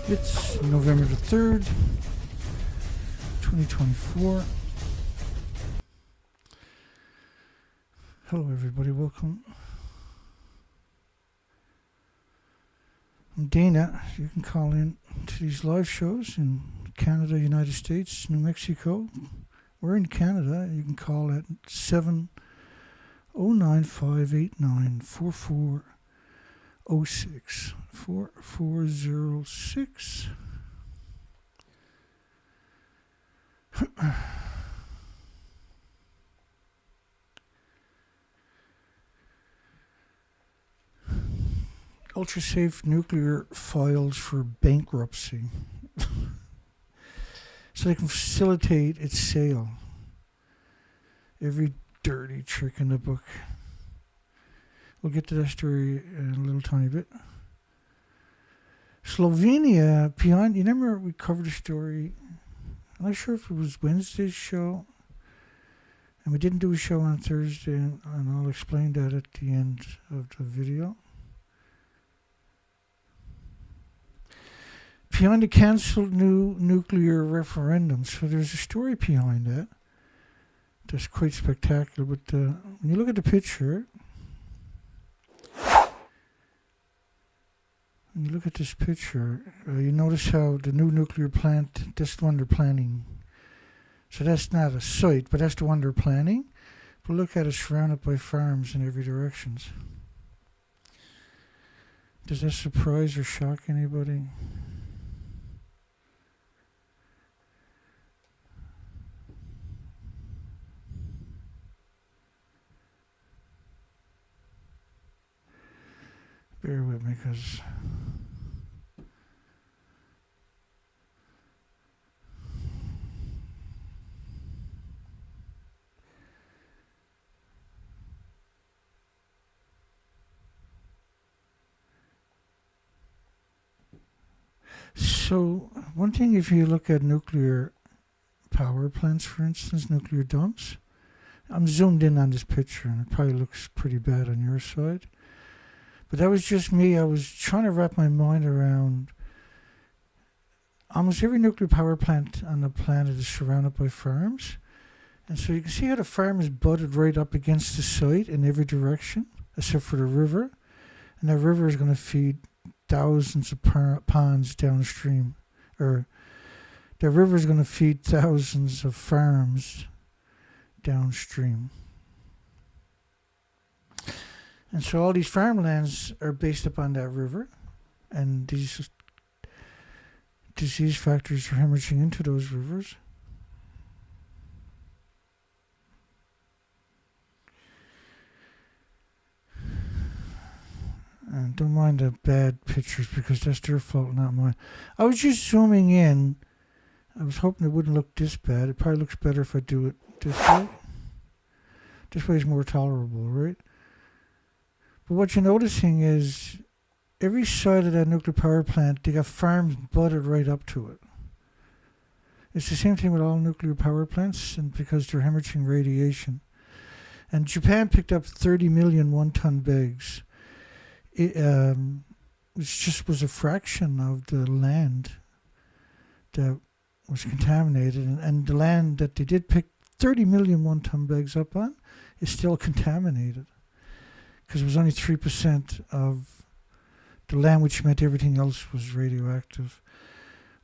It's November the 3rd, 2024. Hello everybody, welcome. I'm Dana. You can call in to these live shows in Canada, United States, New Mexico. We're in Canada. You can call at 709-589-4406. 4406. Ultra-safe nuclear files for bankruptcy. So they can facilitate its sale. Every dirty trick in the book. We'll get to that story in a little tiny bit. Slovenia, behind, you remember we covered a story, I'm not sure if it was Wednesday's show, and we didn't do a show on Thursday, and I'll explain that at the end of the video. Behind the Canceled New Nuclear Referendum, so there's a story behind that that's quite spectacular, but when you look at the picture, when you look at this picture, you notice how the new nuclear plant, that's the one they're planning. So that's not a site, but that's the one they're planning. But look at it, surrounded by farms in every direction. Does that surprise or shock anybody? Bear with me, because so one thing, if you look at nuclear power plants, for instance, nuclear dumps, I'm zoomed in on this picture and it probably looks pretty bad on your side. But that was just me. I was trying to wrap my mind around almost every nuclear power plant on the planet is surrounded by farms. And so you can see how the farm is butted right up against the site in every direction, except for the river. And that river is going to feed thousands of ponds downstream. Or the river is going to feed thousands of farms downstream. And so all these farmlands are based upon that river, and these disease factors are hemorrhaging into those rivers. And don't mind the bad pictures, because that's their fault, not mine. I was just zooming in. I was hoping it wouldn't look this bad. It probably looks better if I do it this way. This way is more tolerable, right? But what you're noticing is every side of that nuclear power plant, they got farms butted right up to it. It's the same thing with all nuclear power plants, and because they're hemorrhaging radiation. And Japan picked up 30 million one-ton bags. It just was a fraction of the land that was contaminated. And the land that they did pick 30 million one-ton bags up on is still contaminated. Because it was only 3% of the land, which meant everything else was radioactive,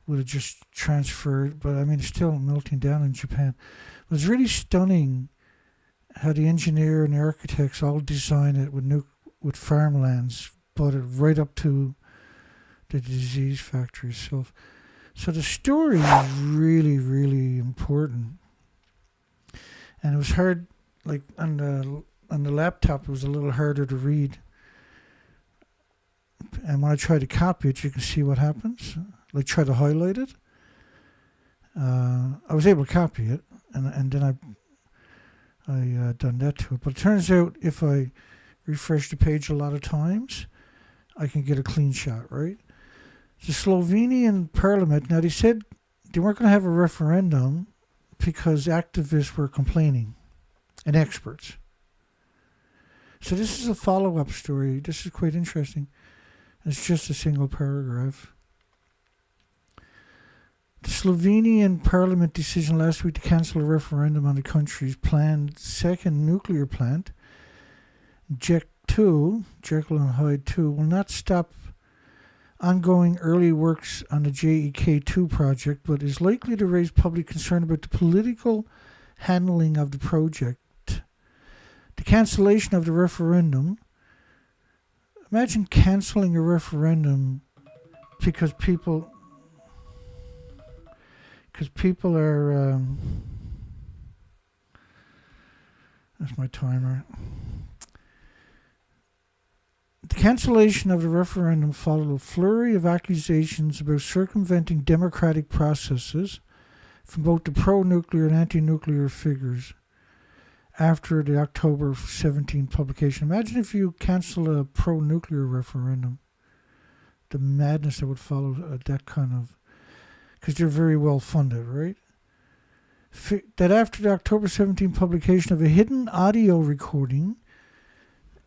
would have just transferred. But I mean, it's still melting down in Japan. It was really stunning how the engineer and the architects all designed it with farmlands, butted right up to the disease factory itself. So the story is really, really important. And it was hard, like on the laptop, it was a little harder to read. And when I try to copy it, you can see what happens. Like try to highlight it. I was able to copy it, and then I done that to it. But it turns out if I refresh the page a lot of times, I can get a clean shot, right? The Slovenian Parliament, now they said they weren't going to have a referendum because activists were complaining and experts. So this is a follow-up story. This is quite interesting. It's just a single paragraph. The Slovenian Parliament decision last week to cancel a referendum on the country's planned second nuclear plant, JEC 2, Jekyll and Hyde 2, will not stop ongoing early works on the JEK2 project, but is likely to raise public concern about the political handling of the project. The cancellation of the referendum. Imagine cancelling a referendum because people are. That's my timer. The cancellation of the referendum followed a flurry of accusations about circumventing democratic processes from both the pro-nuclear and anti-nuclear figures after the October 17 publication. Imagine if you cancel a pro-nuclear referendum. The madness that would follow that kind of... Because they're very well funded, right? That after the October 17 publication of a hidden audio recording,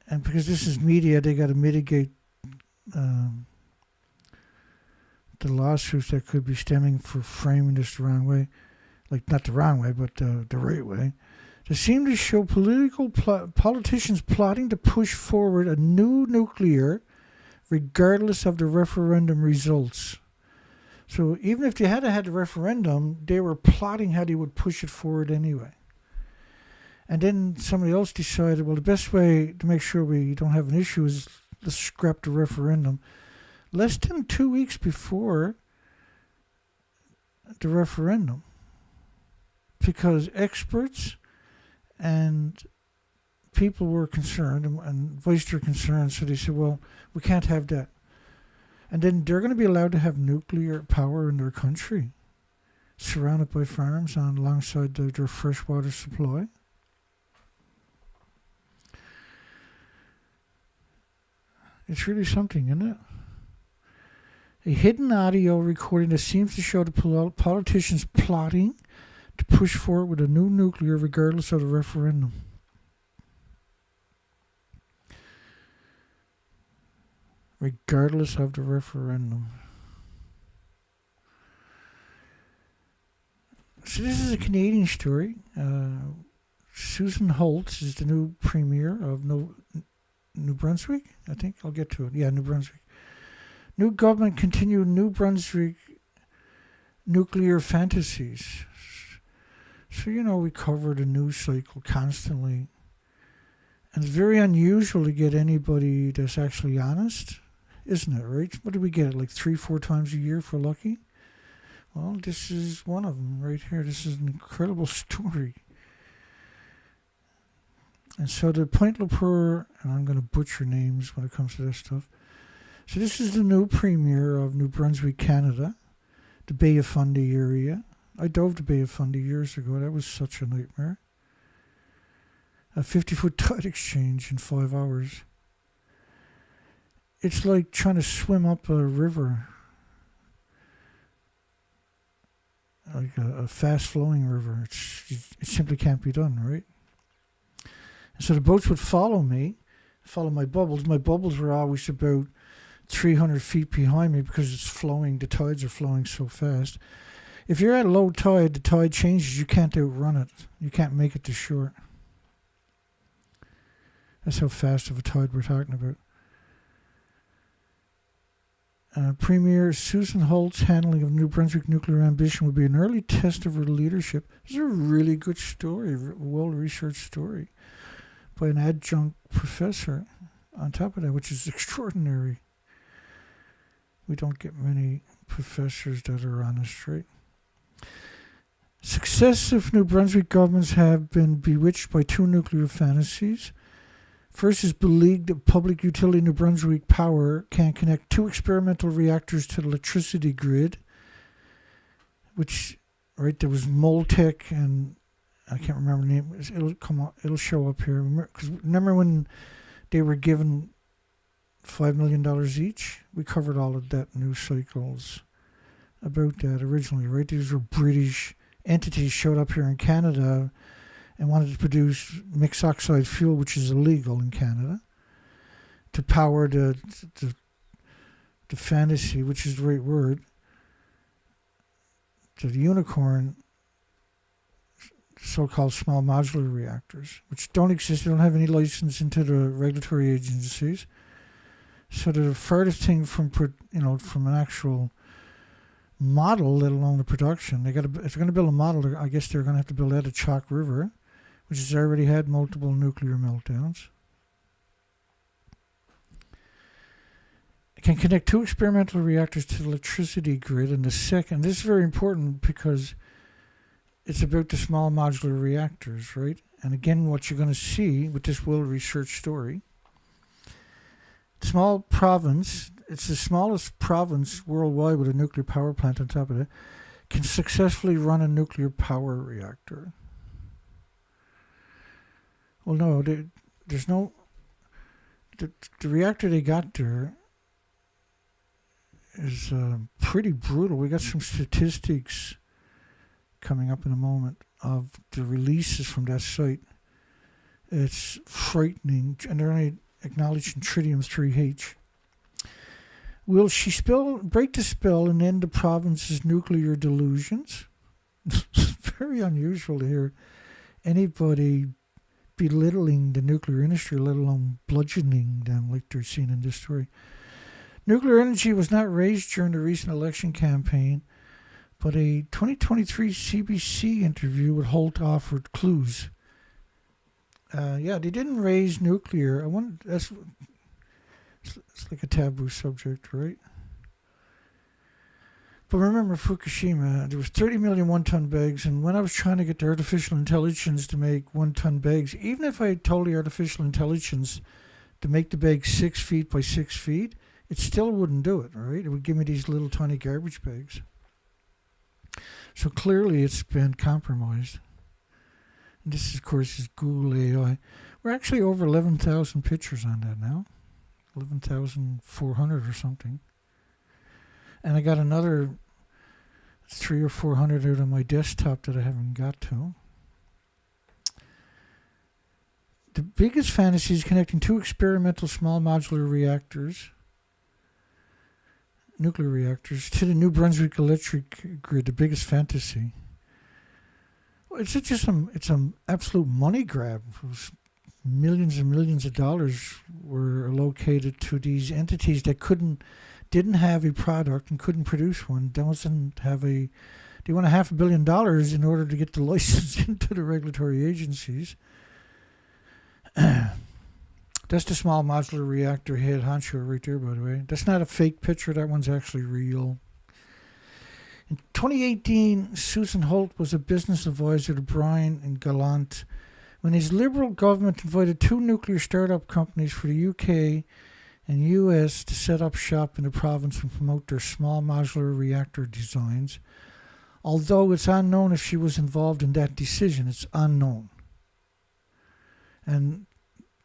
and because this is media, they got to mitigate the lawsuits that could be stemming for framing this the wrong way. Like, not the wrong way, but the right way. They seem to show politicians plotting to push forward a new nuclear regardless of the referendum results. So even if they had had the referendum, they were plotting how they would push it forward anyway. And then somebody else decided, well, the best way to make sure we don't have an issue is let's scrap the referendum. Less than 2 weeks before the referendum. Because experts and people were concerned and voiced their concerns, so they said, well, we can't have that. And then they're going to be allowed to have nuclear power in their country, surrounded by farms and alongside their freshwater supply. It's really something, isn't it? A hidden audio recording that seems to show the politicians plotting to push forward with a new nuclear regardless of the referendum. Regardless of the referendum. So this is a Canadian story. Susan Holt is the new premier of New Brunswick, I think. I'll get to it. Yeah, New Brunswick. New government continued New Brunswick nuclear fantasies. So, we cover the news cycle constantly. And it's very unusual to get anybody that's actually honest, isn't it, right? What do we get, like 3-4 times a year if we're lucky? Well, this is one of them right here. This is an incredible story. And so the Pointe-le-Peur, and I'm going to butcher names when it comes to this stuff. So this is the new premier of New Brunswick, Canada, the Bay of Fundy area. I dove the Bay of Fundy years ago. That was such a nightmare. A 50-foot tide exchange in 5 hours. It's like trying to swim up a river. Like a fast-flowing river. It simply can't be done, right? And so the boats would follow my bubbles. My bubbles were always about 300 feet behind me because it's flowing. The tides are flowing so fast. If you're at low tide, the tide changes. You can't outrun it. You can't make it to shore. That's how fast of a tide we're talking about. Premier Susan Holt's handling of New Brunswick nuclear ambition will be an early test of her leadership. This is a really good story, a well-researched story by an adjunct professor on top of that, which is extraordinary. We don't get many professors that are honest, right? Successive New Brunswick governments have been bewitched by 2 nuclear fantasies. First is beleaguered that public utility New Brunswick Power can connect 2 experimental reactors to the electricity grid, which, right, there was Moltec and I can't remember the name. It'll show up here. Because remember when they were given $5 million each? We covered all of that news cycles about that originally, right? These were British entities showed up here in Canada and wanted to produce mixed oxide fuel, which is illegal in Canada, to power the fantasy, which is the right word, the unicorn, so-called small modular reactors, which don't exist. They don't have any license into the regulatory agencies. So they're the farthest thing from, from an actual model, let alone the production. If they're going to build a model, I guess they're going to have to build that at Chalk River, which has already had multiple nuclear meltdowns. It can connect 2 experimental reactors to the electricity grid, and this is very important because it's about the small modular reactors, right? And again, what you're going to see with this Will Research story, small province, it's the smallest province worldwide with a nuclear power plant on top of it, can successfully run a nuclear power reactor. Well, no, there's no, the reactor they got there is pretty brutal. We got some statistics coming up in a moment of the releases from that site. It's frightening, and they're only acknowledging tritium-3H. Will she break the spell and end the province's nuclear delusions? It's very unusual to hear anybody belittling the nuclear industry, let alone bludgeoning them like they're seen in this story. Nuclear energy was not raised during the recent election campaign, but a 2023 CBC interview with Holt offered clues. They didn't raise nuclear. It's like a taboo subject, right? But remember Fukushima, there was 30 million one-ton bags, and when I was trying to get the artificial intelligence to make one-ton bags, even if I told the artificial intelligence to make the bag 6 feet by 6 feet, it still wouldn't do it, right? It would give me these little tiny garbage bags. So clearly it's been compromised. And this, of course, is Google AI. We're actually over 11,000 pictures on that now. 11,400 or something. And I got another 300 or 400 out on my desktop that I haven't got to. The biggest fantasy is connecting 2 experimental small modular reactors, nuclear reactors, to the New Brunswick electric grid. The biggest fantasy. Well, it's an absolute money grab. Millions and millions of dollars were allocated to these entities that didn't have a product and couldn't produce one. They want $500 million in order to get the license into the regulatory agencies. That's the small modular reactor head honcho right there, by the way. That's not a fake picture. That one's actually real. In 2018, Susan Holt was a business advisor to Brian and Gallant when his Liberal government invited 2 nuclear startup companies for the UK and US to set up shop in the province and promote their small modular reactor designs. Although it's unknown if she was involved in that decision. It's unknown. And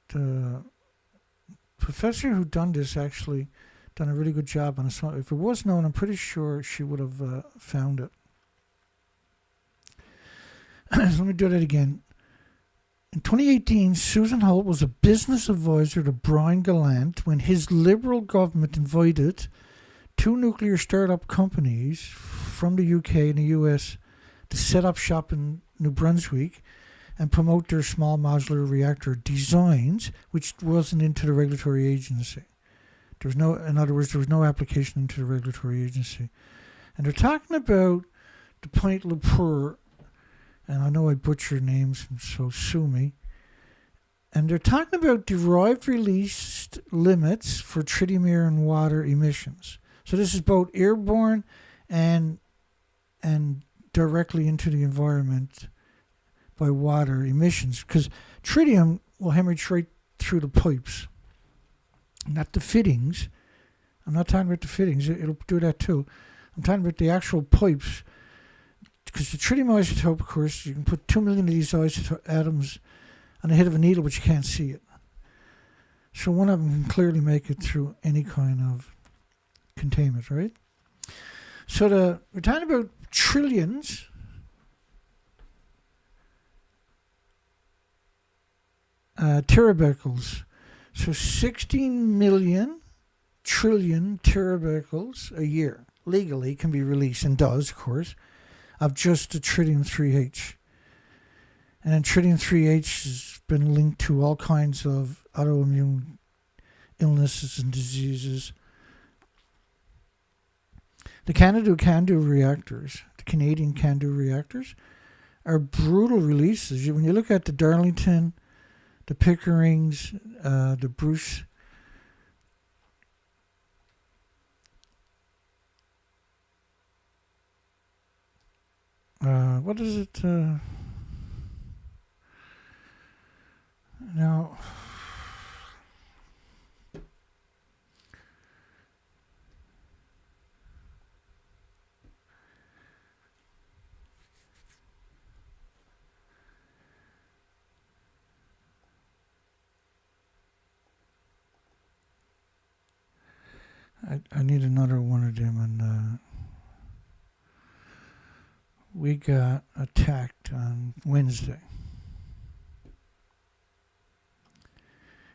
the professor who done this actually done a really good job on it. So if it was known, I'm pretty sure she would have found it. So let me do that again. In 2018, Susan Holt was a business advisor to Brian Gallant when his Liberal government invited 2 nuclear startup companies from the UK and the US to set up shop in New Brunswick and promote their small modular reactor designs, which wasn't into the regulatory agency. In other words, there was no application into the regulatory agency. And they're talking about the Point Le Pour, and I know I butcher names, so sue me. And they're talking about derived released limits for tritium air and water emissions. So this is both airborne and directly into the environment by water emissions, because tritium will hemorrhage right through the pipes, not the fittings. I'm not talking about the fittings. It'll do that too. I'm talking about the actual pipes, because the tritium isotope, of course, you can put 2 million of these atoms on the head of a needle, but you can't see it. So one of them can clearly make it through any kind of containment, right? So we're talking about trillions. Terabecquerels. So 16 million trillion terabecquerels a year legally can be released, and does, of course. of just the tritium-3H. And then tritium-3H has been linked to all kinds of autoimmune illnesses and diseases. The CANDU reactors, the Canadian CANDU reactors, are brutal releases. When you look at the Darlington, the Pickerings, the Bruce, what is it? Now, I need another one of them, and we got attacked on Wednesday.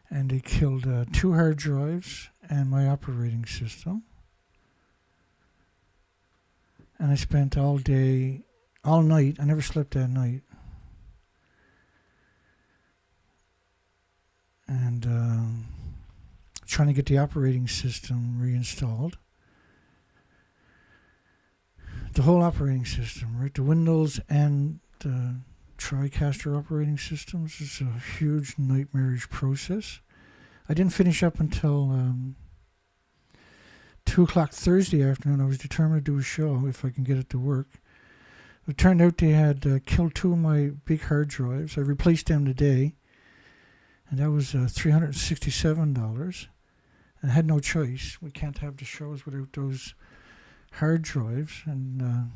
And they killed 2 hard drives and my operating system. And I spent all day, all night, I never slept that night. And trying to get the operating system reinstalled. The whole operating system, right? The Windows and the TriCaster operating systems is a huge nightmarish process. I didn't finish up until 2 o'clock Thursday afternoon. I was determined to do a show if I can get it to work. It turned out they had killed 2 of my big hard drives. I replaced them today, and that was $367. And I had no choice. We can't have the shows without those hard drives. And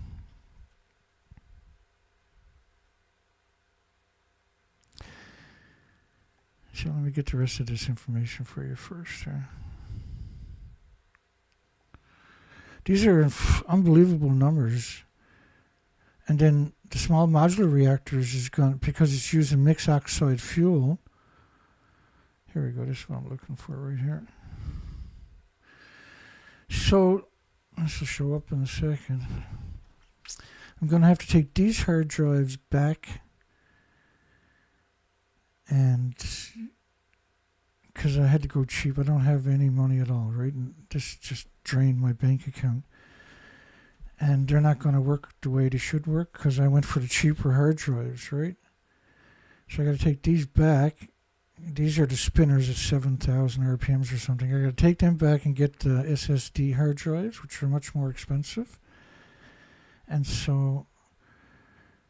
so let me get the rest of this information for you first. These are unbelievable numbers. And then the small modular reactors is going, because it's using mixed oxide fuel. Here we go, this is what I'm looking for right here. So, this will show up in a second. I'm going to have to take these hard drives back, and because I had to go cheap, I don't have any money at all, right? And this just drained my bank account. And they're not going to work the way they should work because I went for the cheaper hard drives, right? So I got to take these back. These are the spinners at 7,000 RPMs or something. I got to take them back and get the SSD hard drives, which are much more expensive. And so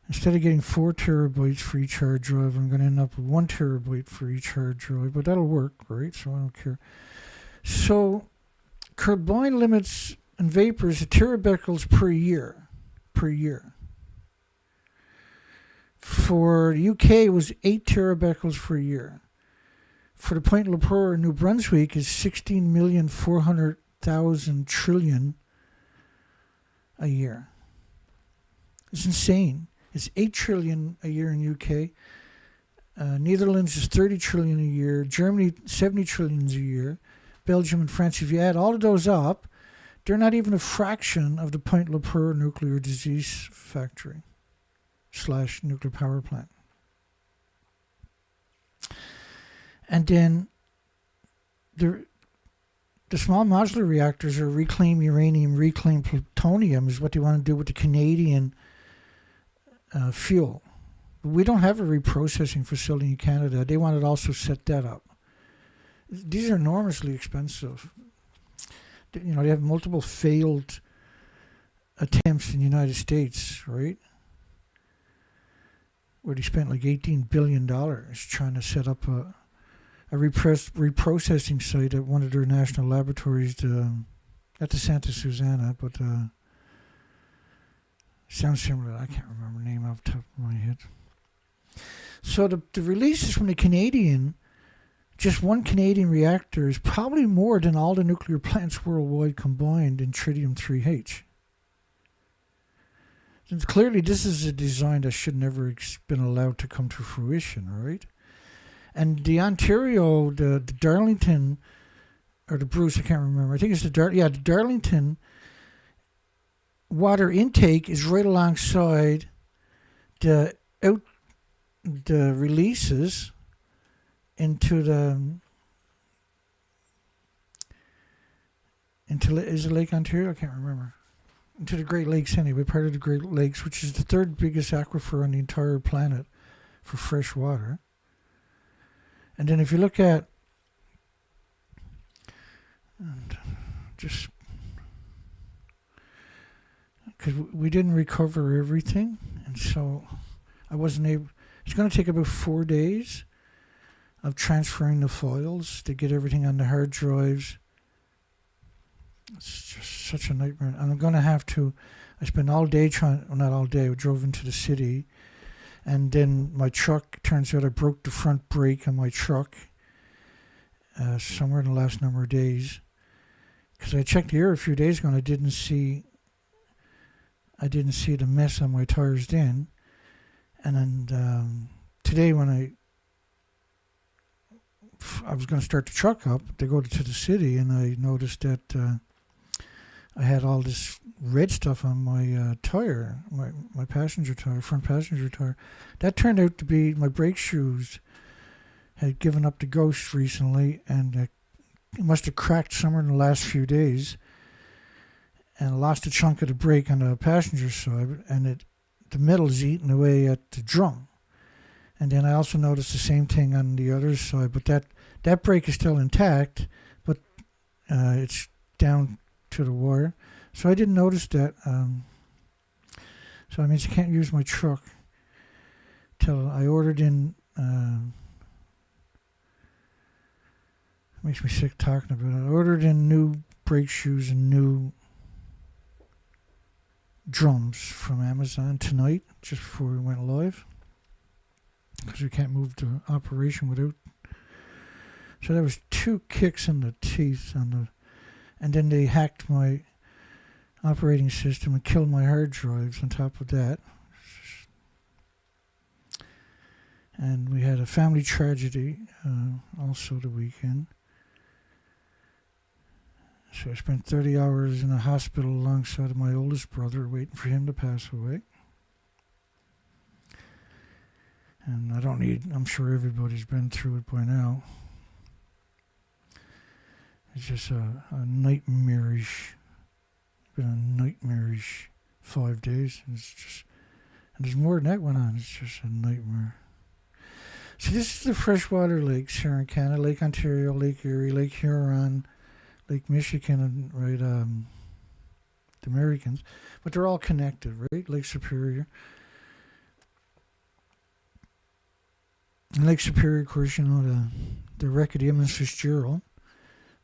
instead of getting 4 terabytes for each hard drive, I'm going to end up with 1 terabyte for each hard drive. But that'll work, right? So I don't care. So carbide limits and vapors at terabecquerels per year. For the UK, it was 8 terabecquerels per year. For the Point Lepoer in New Brunswick is 16,400,000 trillion a year. It's insane. It's 8 trillion a year in UK. Netherlands is 30 trillion a year. Germany, 70 trillions a year. Belgium and France, if you add all of those up, they're not even a fraction of the Point Lepoer nuclear disease factory / nuclear power plant. And then the small modular reactors are reclaim uranium, reclaim plutonium is what they want to do with the Canadian fuel. We don't have a reprocessing facility in Canada. They want to also set that up. These are enormously expensive. You know, they have multiple failed attempts in the United States, right? Where they spent like $18 billion trying to set up a reprocessing site at one of their national laboratories at the Santa Susana, but sounds similar. I can't remember the name off the top of my head. So the releases from the Canadian, just one Canadian reactor is probably more than all the nuclear plants worldwide combined in tritium-3H. And clearly this is a design that should never have been allowed to come to fruition, right? And the Ontario, the Darlington, or the Bruce, I can't remember. I think it's the Darlington water intake is right alongside the releases into is it Lake Ontario? I can't remember. Into the Great Lakes anyway, part of the Great Lakes, which is the third biggest aquifer on the entire planet for fresh water. And then if you look at just because we didn't recover everything, and so I wasn't able. It's going to take about 4 days of transferring the files to get everything on the hard drives. It's just such a nightmare. And I'm going to have to. I spent all day not all day. I drove into the city, and then my truck. Turns out I broke the front brake on my truck somewhere in the last number of days. Because I checked the air a few days ago and I didn't see the mess on my tires then. And then today when I was going to start the truck up to go to the city, and I noticed that I had all this red stuff on my tire, my passenger tire, front passenger tire. That turned out to be my brake shoes had given up the ghost recently, and it must have cracked somewhere in the last few days, and lost a chunk of the brake on the passenger side, and the metal's eating away at the drum. And then I also noticed the same thing on the other side, but that brake is still intact, but it's down to the wire. So I didn't notice that. So that means I can't use my truck till I ordered in. Makes me sick talking about it. I ordered in new brake shoes and new drums from Amazon tonight, just before we went live, because we can't move the operation without. So there was 2 kicks in the teeth and then they hacked my operating system and killed my hard drives on top of that. And we had a family tragedy also the weekend. So I spent 30 hours in a hospital alongside of my oldest brother, waiting for him to pass away. And I'm sure everybody's been through it by now. It's just a nightmarish, been a nightmarish 5 days. And there's more than that went on. It's just a nightmare. So this is the freshwater lakes here in Canada: Lake Ontario, Lake Erie, Lake Huron, Lake Michigan, and the Americans, but they're all connected, right? Lake Superior. And Lake Superior, of course, you know, the wreck of the Emmons Fitzgerald.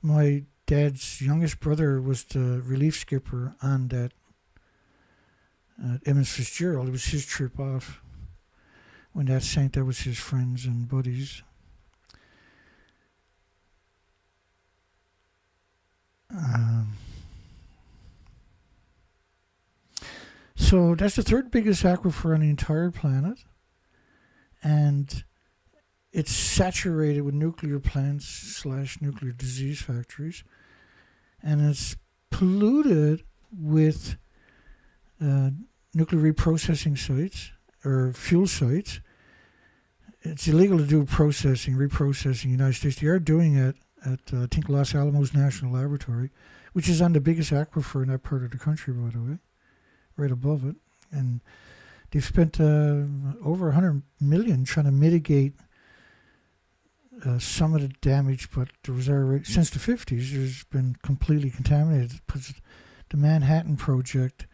My dad's youngest brother was the relief skipper on that Emmons Fitzgerald. It was his trip off. When that sank, that was his friends and buddies. So that's the third biggest aquifer on the entire planet, and it's saturated with nuclear plants / nuclear disease factories, and it's polluted with nuclear reprocessing sites or fuel sites. It's illegal to do reprocessing in the United States. They are doing it at, I think, Los Alamos National Laboratory, which is on the biggest aquifer in that part of the country, by the way, right above it. And they've spent over $100 million trying to mitigate some of the damage, but there was already, since the 50s, there's been completely contaminated. The Manhattan Project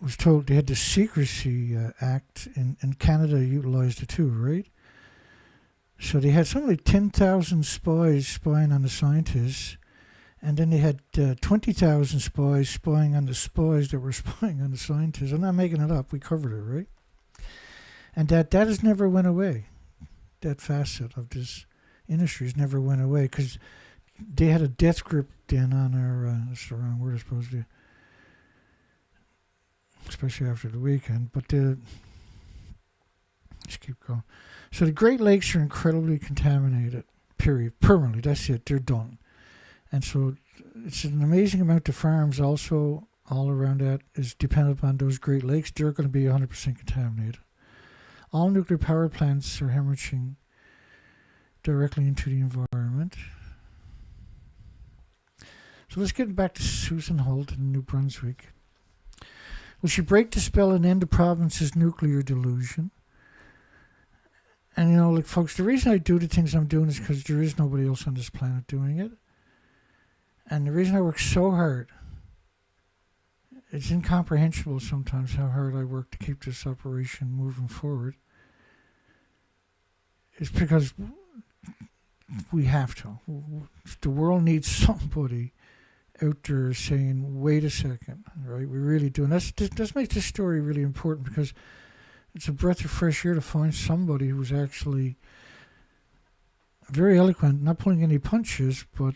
was told they had the Secrecy Act, and Canada utilized it too, right? So they had something like 10,000 spies spying on the scientists, and then they had 20,000 spies spying on the spies that were spying on the scientists. I'm not making it up. We covered it, right? And that has never went away. That facet of this industry has never went away, because they had a death grip then on our, that's the wrong word, I suppose, especially after the weekend, but let's keep going. So the Great Lakes are incredibly contaminated, period, permanently. That's it, they're done. And so it's an amazing amount of farms also all around that is dependent upon those Great Lakes. They're going to be 100% contaminated. All nuclear power plants are hemorrhaging directly into the environment. So let's get back to Susan Holt in New Brunswick. Will she break the spell and end the province's nuclear delusion? And you know, like folks, the reason I do the things I'm doing is because there is nobody else on this planet doing it. And the reason I work so hard, it's incomprehensible sometimes how hard I work to keep this operation moving forward. It's because we have to. The world needs somebody out there saying, wait a second, right? We really do. And this makes this story really important because it's a breath of fresh air to find somebody who's actually very eloquent, not pulling any punches, but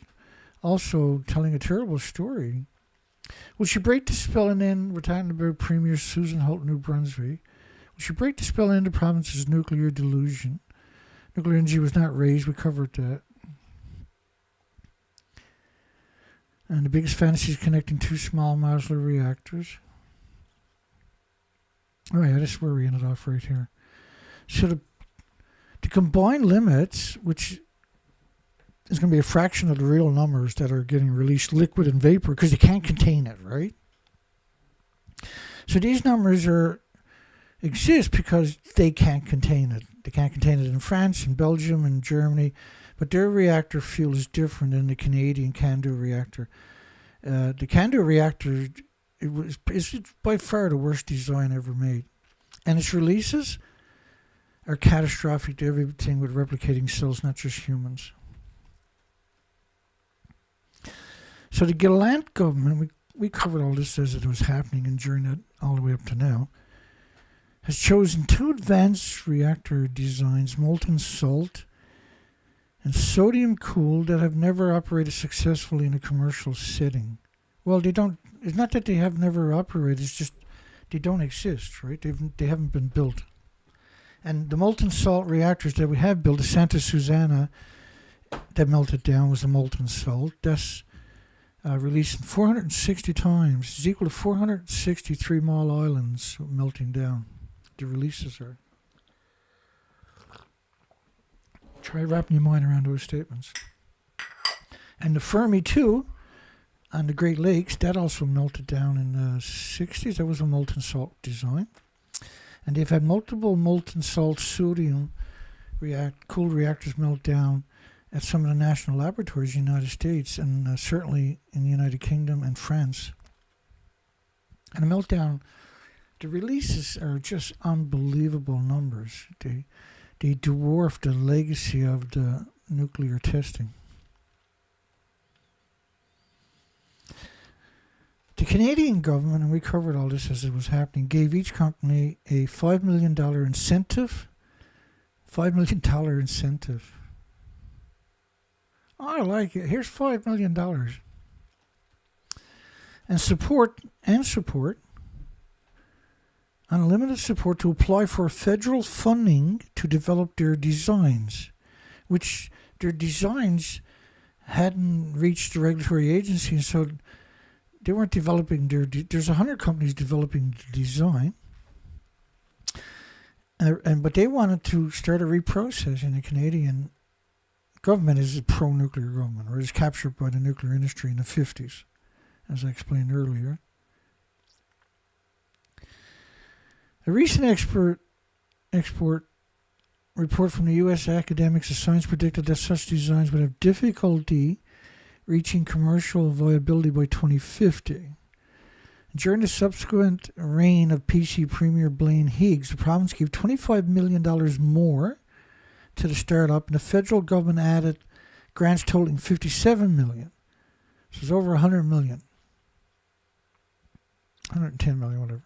also telling a terrible story. Will she break the spell and end? We're talking about Premier Susan Holt, New Brunswick. Will she break the spell and end the province's nuclear delusion? Nuclear energy was not raised. We covered that. And the biggest fantasy is connecting two small modular reactors. Oh yeah, this is where we ended off right here. So the combined limits, which is going to be a fraction of the real numbers that are getting released, liquid and vapor, because you can't contain it, right? So these numbers exist because they can't contain it. They can't contain it in France, in Belgium, and Germany, but their reactor fuel is different than the Canadian CANDU reactor. The CANDU reactor is by far the worst design ever made, and its releases are catastrophic to everything with replicating cells, not just humans. So the Gallant government, we covered all this as it was happening and during that all the way up to now, has chosen two advanced reactor designs, molten salt and sodium cooled, that have never operated successfully in a commercial setting. Well, they don't. It's not that they have never operated. It's just they don't exist, right? They haven't been built. And the molten salt reactors that we have built, the Santa Susana that melted down, was a molten salt. That's released 460 times. It's equal to 463 small islands melting down. The releases are. Try wrapping your mind around those statements. And the Fermi 2 on the Great Lakes, that also melted down in the 60s. That was a molten salt design. And they've had multiple molten salt sodium cooled reactors melt down at some of the national laboratories in the United States, and certainly in the United Kingdom and France. And the meltdown, the releases are just unbelievable numbers. They dwarf the legacy of the nuclear testing. The Canadian government, and we covered all this as it was happening, gave each company a $5 million incentive. $5 million incentive. I like it. Here's $5 million. And support, unlimited support to apply for federal funding to develop their designs, which their designs hadn't reached the regulatory agency, so they weren't developing there's 100 companies developing the design, but they wanted to start a reprocessing. The Canadian government is a pro-nuclear government, or is captured by the nuclear industry in the 50s, as I explained earlier. A recent export report from the U.S. Academics of Science predicted that such designs would have difficulty reaching commercial viability by 2050. During the subsequent reign of PC Premier Blaine Higgs, the province gave $25 million more to the startup, and the federal government added grants totaling $57 million. So it's over $100 million. $110 million, whatever.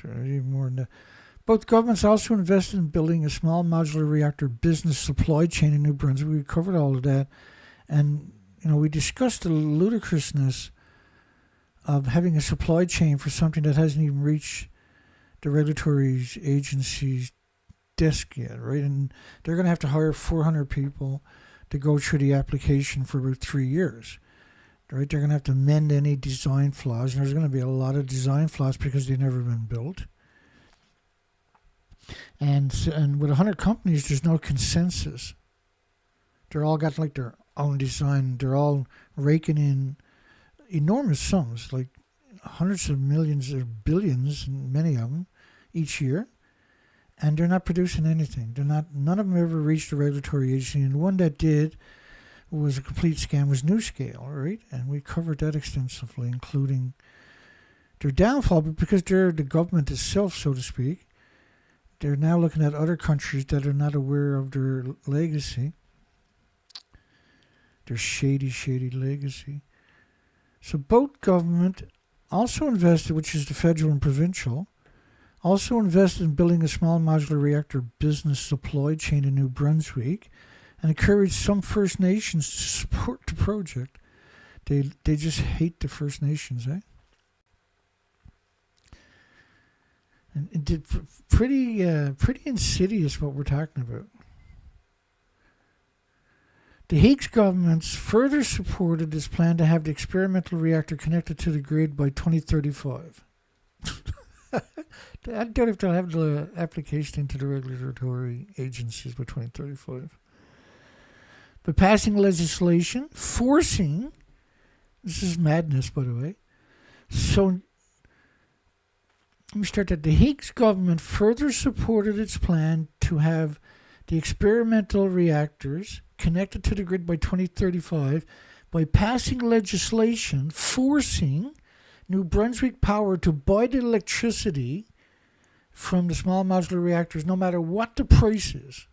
Even more than that. Both governments also invested in building a small modular reactor business supply chain in New Brunswick. We covered all of that. And, we discussed the ludicrousness of having a supply chain for something that hasn't even reached the regulatory agency's desk yet, right? And they're going to have to hire 400 people to go through the application for about 3 years. right? They're going to have to mend any design flaws, and there's going to be a lot of design flaws because they've never been built. And with 100 companies, there's no consensus. They're all got like their own design. They're all raking in enormous sums, like hundreds of millions or billions, many of them, each year. And they're not producing anything. None of them ever reached a regulatory agency. And the one that did was a complete scam, was NewScale, right? And we covered that extensively, including their downfall, but because they're the government itself, so to speak, they're now looking at other countries that are not aware of their legacy, their shady, shady legacy. So both government also invested, which is the federal and provincial, also invested in building a small modular reactor business supply chain in New Brunswick and encouraged some First Nations to support the project. They just hate the First Nations, eh? And it did pretty insidious what we're talking about. The Hague's governments further supported this plan to have the experimental reactor connected to the grid by 2035. I don't know if they'll have the application into the regulatory agencies by 2035. By passing legislation forcing, this is madness, by the way. So, let me start that. The Hague's government further supported its plan to have the experimental reactors connected to the grid by 2035 by passing legislation forcing New Brunswick Power to buy the electricity from the small modular reactors, no matter what the price is,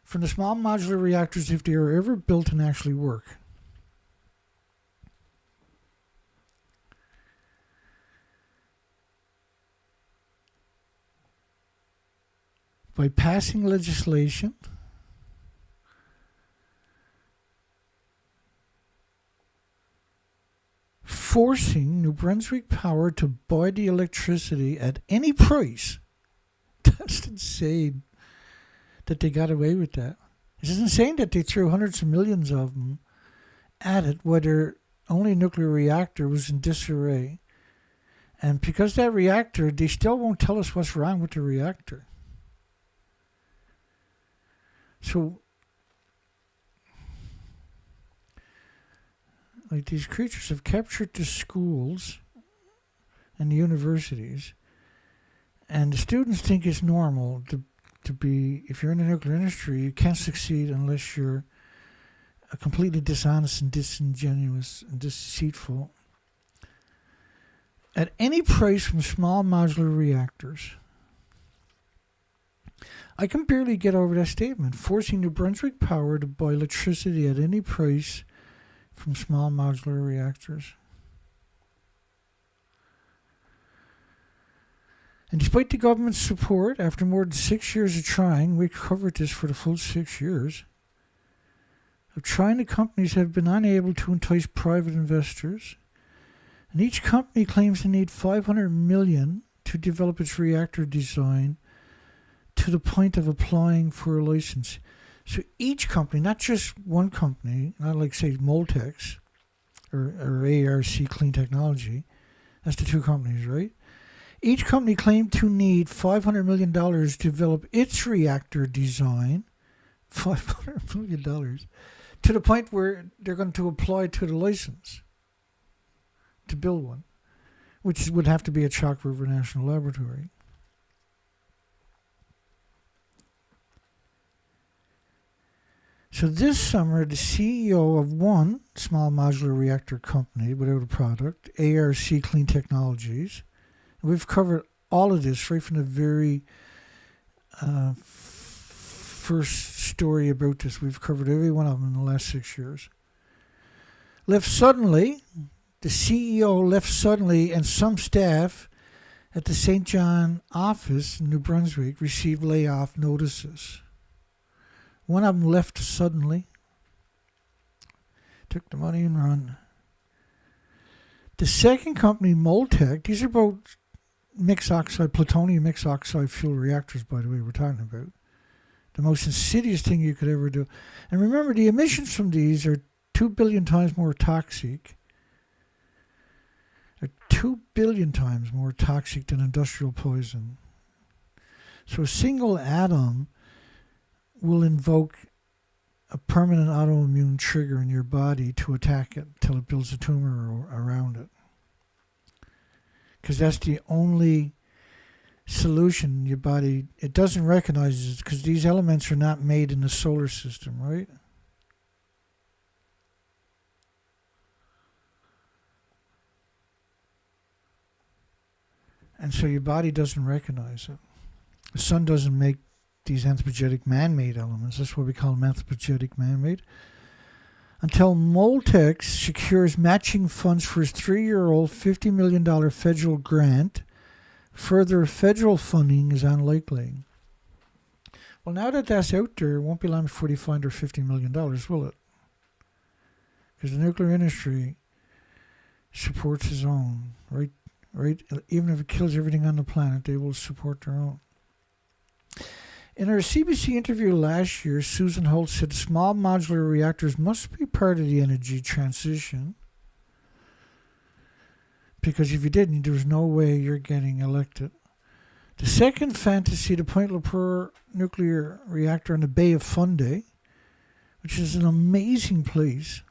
from the small modular reactors if they are ever built and actually work. By passing legislation forcing New Brunswick Power to buy the electricity at any price. That's insane that they got away with that. It's insane that they threw hundreds of millions of them at it, where their only nuclear reactor was in disarray. And because that reactor, they still won't tell us what's wrong with the reactor. So, like, these creatures have captured the schools and the universities, and the students think it's normal to be, if you're in the nuclear industry, you can't succeed unless you're completely dishonest and disingenuous and deceitful. At any price from small modular reactors. I can barely get over that statement. Forcing New Brunswick Power to buy electricity at any price from small modular reactors. And despite the government's support, after more than 6 years of trying, we covered this for the full 6 years, of trying, the companies have been unable to entice private investors. And each company claims to need $500 million to develop its reactor design to the point of applying for a license. So each company, not just one company, not like, say, Moltex or ARC Clean Technology, that's the two companies, right? Each company claimed to need $500 million to develop its reactor design, $500 million, to the point where they're going to apply to the license to build one, which would have to be at Chalk River National Laboratory. So this summer, the CEO of one small modular reactor company without a product, ARC Clean Technologies, we've covered all of this right from the very first story about this. We've covered every one of them in the last 6 years. Left suddenly, the CEO left suddenly, and some staff at the St. John office in New Brunswick received layoff notices. One of them left suddenly, took the money and run. The second company, Moltec, these are both mixed oxide, plutonium mixed oxide fuel reactors, by the way, we're talking about. The most insidious thing you could ever do. And remember, the emissions from these are 2 billion times more toxic. They're 2 billion times more toxic than industrial poison. So a single atom will invoke a permanent autoimmune trigger in your body to attack it till it builds a tumor around it. Because that's the only solution your body, it doesn't recognize it, because these elements are not made in the solar system, right? And so your body doesn't recognize it. The sun doesn't make these anthropogenic man-made elements. That's what we call them, anthropogenic man-made. Until Moltex secures matching funds for his 3-year-old $50 million federal grant, further federal funding is unlikely. Well, now that that's out there, it won't be long before they find her $50 million, will it? Because the nuclear industry supports its own, right? Even if it kills everything on the planet, they will support their own. In her CBC interview last year, Susan Holt said small modular reactors must be part of the energy transition, because if you didn't, there was no way you're getting elected. The second fantasy, the Point Lepour nuclear reactor in the Bay of Fundy, which is an amazing place,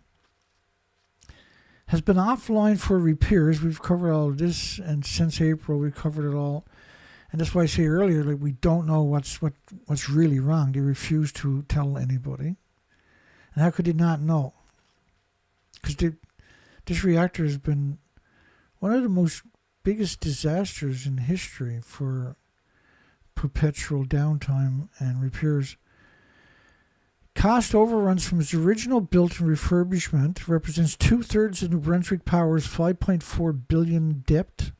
has been offline for repairs. We've covered all of this, and since April we've covered it all. And that's why I say earlier, like, we don't know what's really wrong. They refuse to tell anybody. And how could they not know? Because this reactor has been one of the most biggest disasters in history for perpetual downtime and repairs. Cost overruns from its original built and refurbishment represents 2/3 of New Brunswick Power's $5.4 billion debt.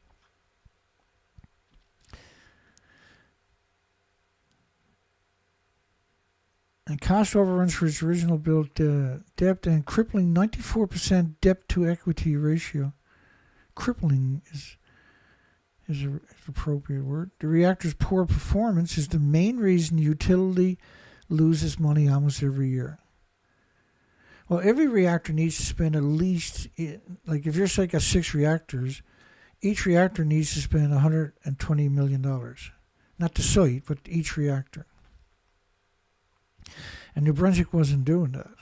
And cost overruns for its original built debt and crippling 94% debt to equity ratio. Crippling is an appropriate word. The reactor's poor performance is the main reason utility loses money almost every year. Well, every reactor needs to spend at least, like if you're like 6 reactors, each reactor needs to spend $120 million. Not the site, but each reactor. And New Brunswick wasn't doing that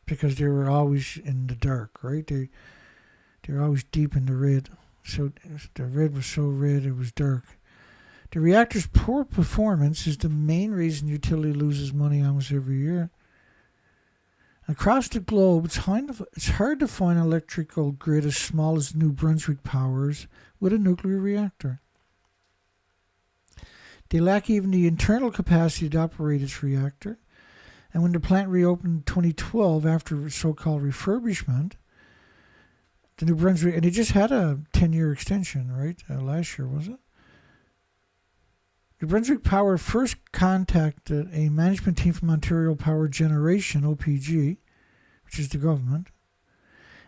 because they were always in the dark, right? They were always deep in the red. So the red was so red it was dark. The reactor's poor performance is the main reason utility loses money almost every year. Across the globe, it's hard to find an electrical grid as small as New Brunswick Power's with a nuclear reactor. They lack even the internal capacity to operate its reactor. And when the plant reopened in 2012 after so-called refurbishment, the New Brunswick, and they just had a 10-year extension, right? Last year, was it? New Brunswick Power first contacted a management team from Ontario Power Generation, OPG, which is the government,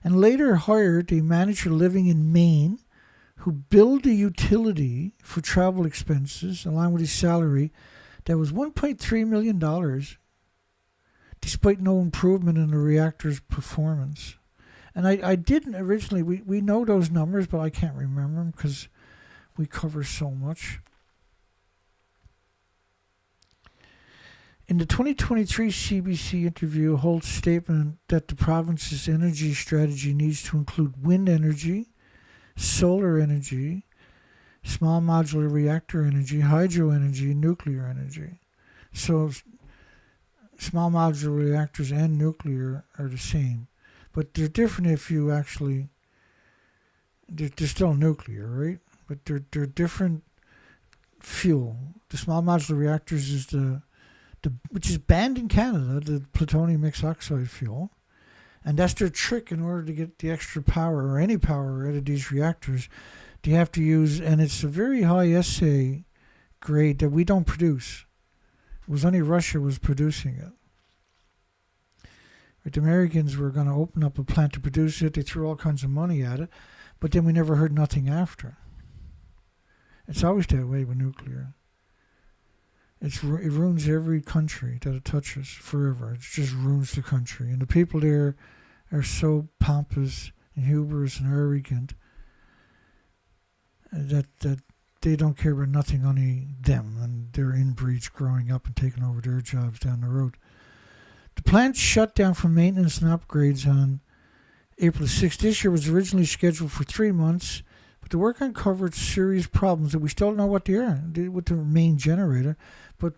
and later hired a manager living in Maine who billed the utility for travel expenses along with his salary that was $1.3 million, despite no improvement in the reactor's performance. And I didn't originally, we know those numbers, but I can't remember them because we cover so much. In the 2023 CBC interview, Holt's statement that the province's energy strategy needs to include wind energy, solar energy, small modular reactor energy, hydro energy, and nuclear energy. So small modular reactors and nuclear are the same. But they're different if you actually, they're still nuclear, right? But they're different fuel. The small modular reactors is which is banned in Canada, the plutonium mixed oxide fuel. And that's their trick. In order to get the extra power or any power out of these reactors, they have to use, and it's a very high assay grade that we don't produce. It was only Russia was producing it. Right, the Americans were going to open up a plant to produce it. They threw all kinds of money at it, but then we never heard nothing after. It's always that way with nuclear. It ruins every country that it touches forever. It just ruins the country. And the people there are so pompous and hubris and arrogant that they don't care about nothing, only them and their inbreeds growing up and taking over their jobs down the road. The plant shut down for maintenance and upgrades on April 6th. This year was originally scheduled for 3 months, but the work uncovered serious problems that we still don't know what they are with the main generator. But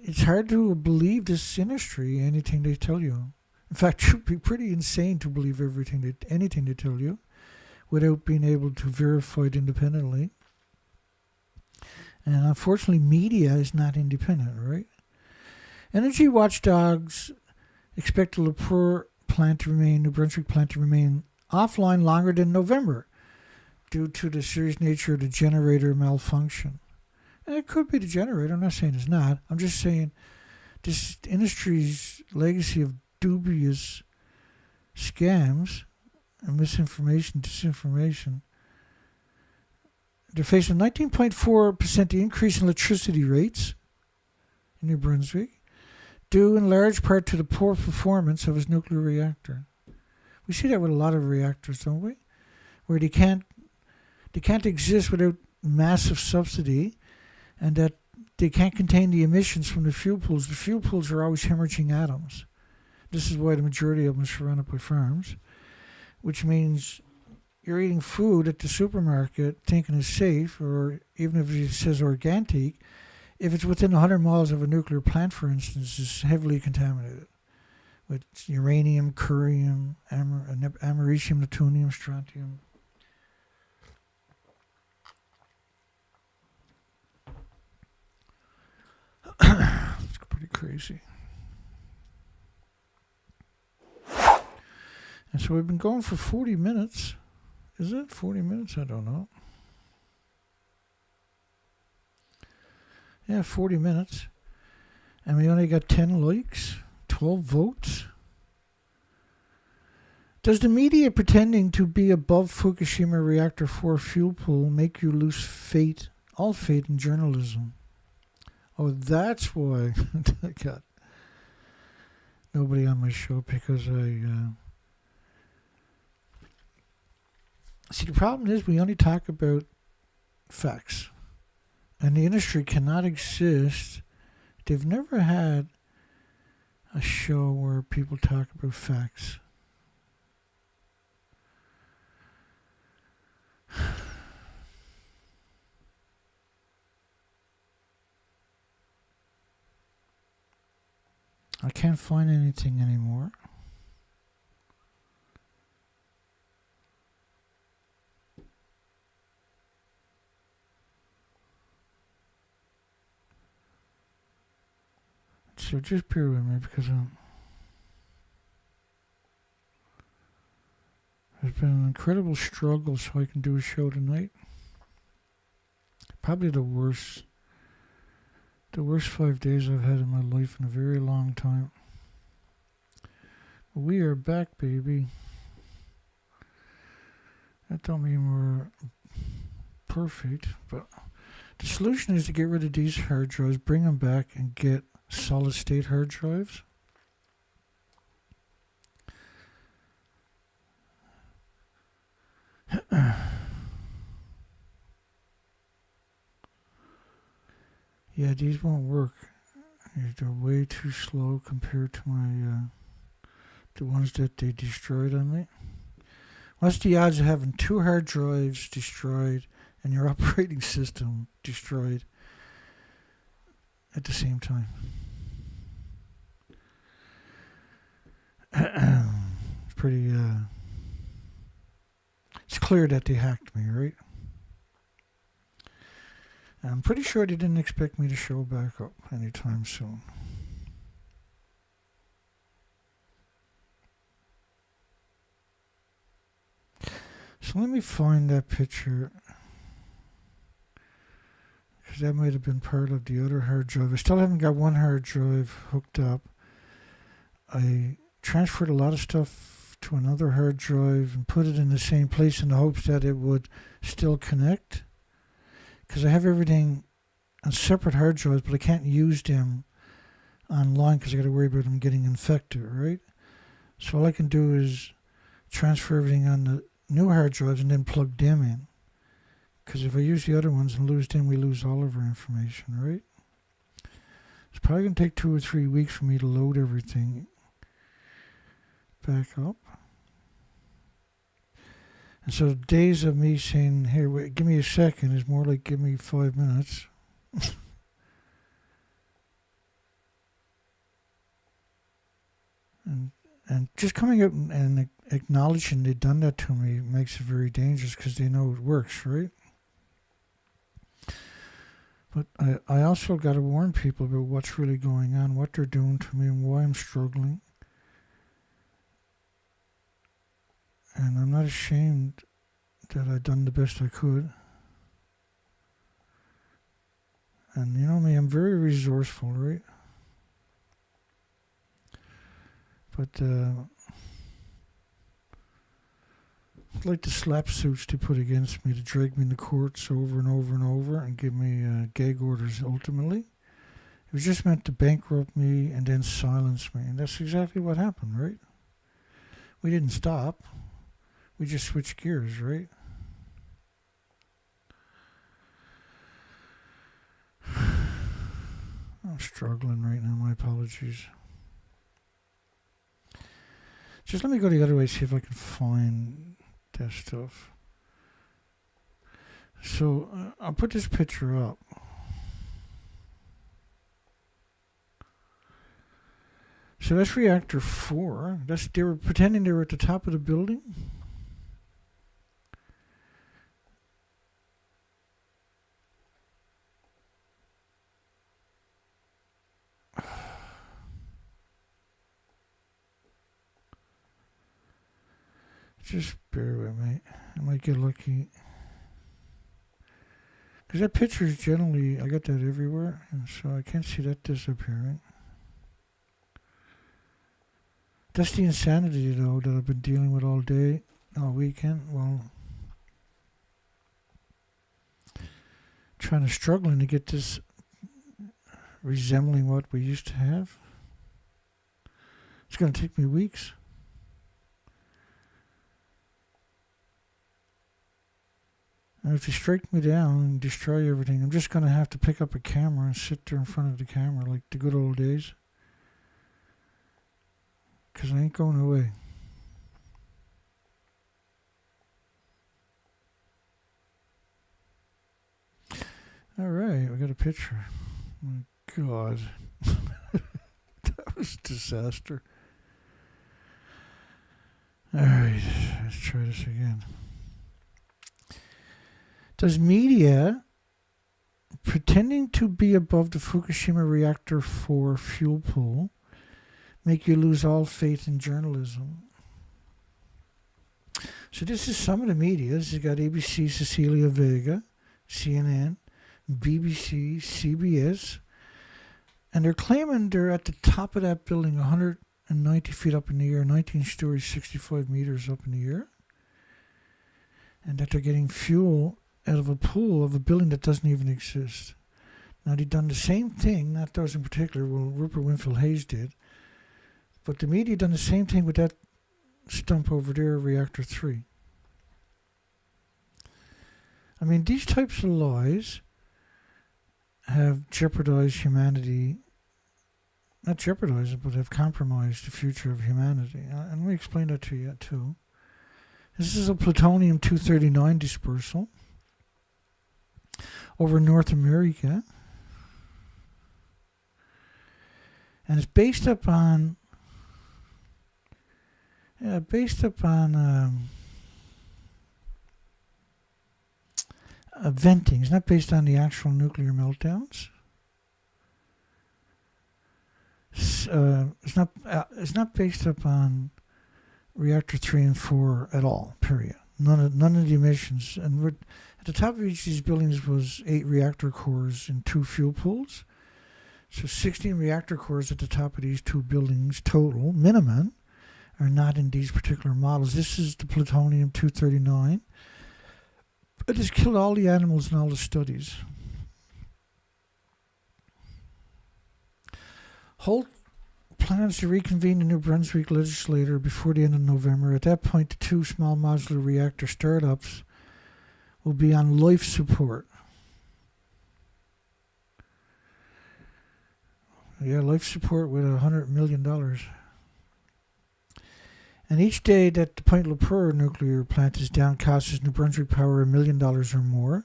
it's hard to believe this industry, anything they tell you. In fact, it would be pretty insane to believe anything they tell you without being able to verify it independently. And unfortunately, media is not independent, right? Energy watchdogs expect the New Brunswick plant to remain offline longer than November due to the serious nature of the generator malfunction. And it could be the generator. I'm not saying it's not. I'm just saying this industry's legacy of dubious scams and misinformation, disinformation. They're facing a 19.4% increase in electricity rates in New Brunswick, due in large part to the poor performance of its nuclear reactor. We see that with a lot of reactors, don't we? Where they can't exist without massive subsidy, and that they can't contain the emissions from the fuel pools. The fuel pools are always hemorrhaging atoms. This is why the majority of them are surrounded by farms, which means you're eating food at the supermarket thinking it's safe, or even if it says organic, if it's within 100 miles of a nuclear plant, for instance, it's heavily contaminated with uranium, curium, americium, plutonium, strontium. It's pretty crazy. And so we've been going for 40 minutes. Is it 40 minutes? I don't know. Yeah, 40 minutes. And we only got 10 likes, 12 votes. Does the media pretending to be above Fukushima Reactor 4 fuel pool make you lose all faith in journalism? Oh, that's why I got nobody on my show, because see, the problem is we only talk about facts. And the industry cannot exist. They've never had a show where people talk about facts. I can't find anything anymore. So just bear with me, because there's been an incredible struggle so I can do a show tonight. Probably the worst 5 days I've had in my life in a very long time. We are back, baby. That don't mean we're perfect, but the solution is to get rid of these hard drives, bring them back, and get solid state hard drives. Yeah, these won't work. They're way too slow compared to my the ones that they destroyed on me. What's the odds of having 2 hard drives destroyed and your operating system destroyed at the same time? It's pretty, it's clear that they hacked me, right? I'm pretty sure they didn't expect me to show back up anytime soon. So let me find that picture, because that might have been part of the other hard drive. I still haven't got one hard drive hooked up. I transferred a lot of stuff to another hard drive and put it in the same place in the hopes that it would still connect, because I have everything on separate hard drives, but I can't use them online because I got to worry about them getting infected, right? So all I can do is transfer everything on the new hard drives and then plug them in. Because if I use the other ones and lose them, we lose all of our information, right? It's probably going to take 2 or 3 weeks for me to load everything back up. And so days of me saying, hey, wait, give me a second is more like give me 5 minutes. And just coming out and acknowledging they've done that to me makes it very dangerous because they know it works, right? But I also got to warn people about what's really going on, what they're doing to me, and why I'm struggling. And I'm not ashamed that I've done the best I could. And you know me, I'm very resourceful, right? But like the slap suits they put against me to drag me in the courts over and over and over and give me gag orders ultimately. It was just meant to bankrupt me and then silence me. And that's exactly what happened, right? We didn't stop. We just switched gears, right? I'm struggling right now. My apologies. Just let me go the other way, see if I can find that stuff. So I'll put this picture up. So that's reactor 4. They were pretending they were at the top of the building. Just bear with me. I might get lucky. Because that picture is generally, I got that everywhere, and so I can't see that disappearing. That's the insanity, though, that I've been dealing with all day, all weekend. Well, struggling to get this resembling what we used to have. It's going to take me weeks. And if they strike me down and destroy everything, I'm just going to have to pick up a camera and sit there in front of the camera like the good old days. Because I ain't going away. All right, we got a picture. My God. That was a disaster. All right, let's try this again. Does media pretending to be above the Fukushima Reactor 4 fuel pool make you lose all faith in journalism? So this is some of the media. This has got ABC, Cecilia Vega, CNN, BBC, CBS, and they're claiming they're at the top of that building 190 feet up in the air, 19 stories, 65 meters up in the air, and that they're getting fuel out of a pool of a building that doesn't even exist. Now, they've done the same thing, not those in particular, well, Rupert Winfield Hayes did, but the media done the same thing with that stump over there, Reactor 3. I mean, these types of lies have jeopardized humanity, not jeopardized it, but have compromised the future of humanity. And let me explain that to you, too. This is a plutonium-239 dispersal over North America, and it's based upon venting. It's not based on the actual nuclear meltdowns. It's not based upon reactor 3 and 4 at all. Period. None of the emissions. And at the top of each of these buildings was 8 reactor cores and 2 fuel pools. So 16 reactor cores at the top of these 2 buildings total, minimum, are not in these particular models. This is the plutonium-239. It has killed all the animals in all the studies. Holt plans to reconvene the New Brunswick legislature before the end of November. At that point, the 2 small modular reactor startups will be on life support. Yeah, life support with $100 million. And each day that the Point-le-Pure nuclear plant is down costs New Brunswick Power $1 million or more,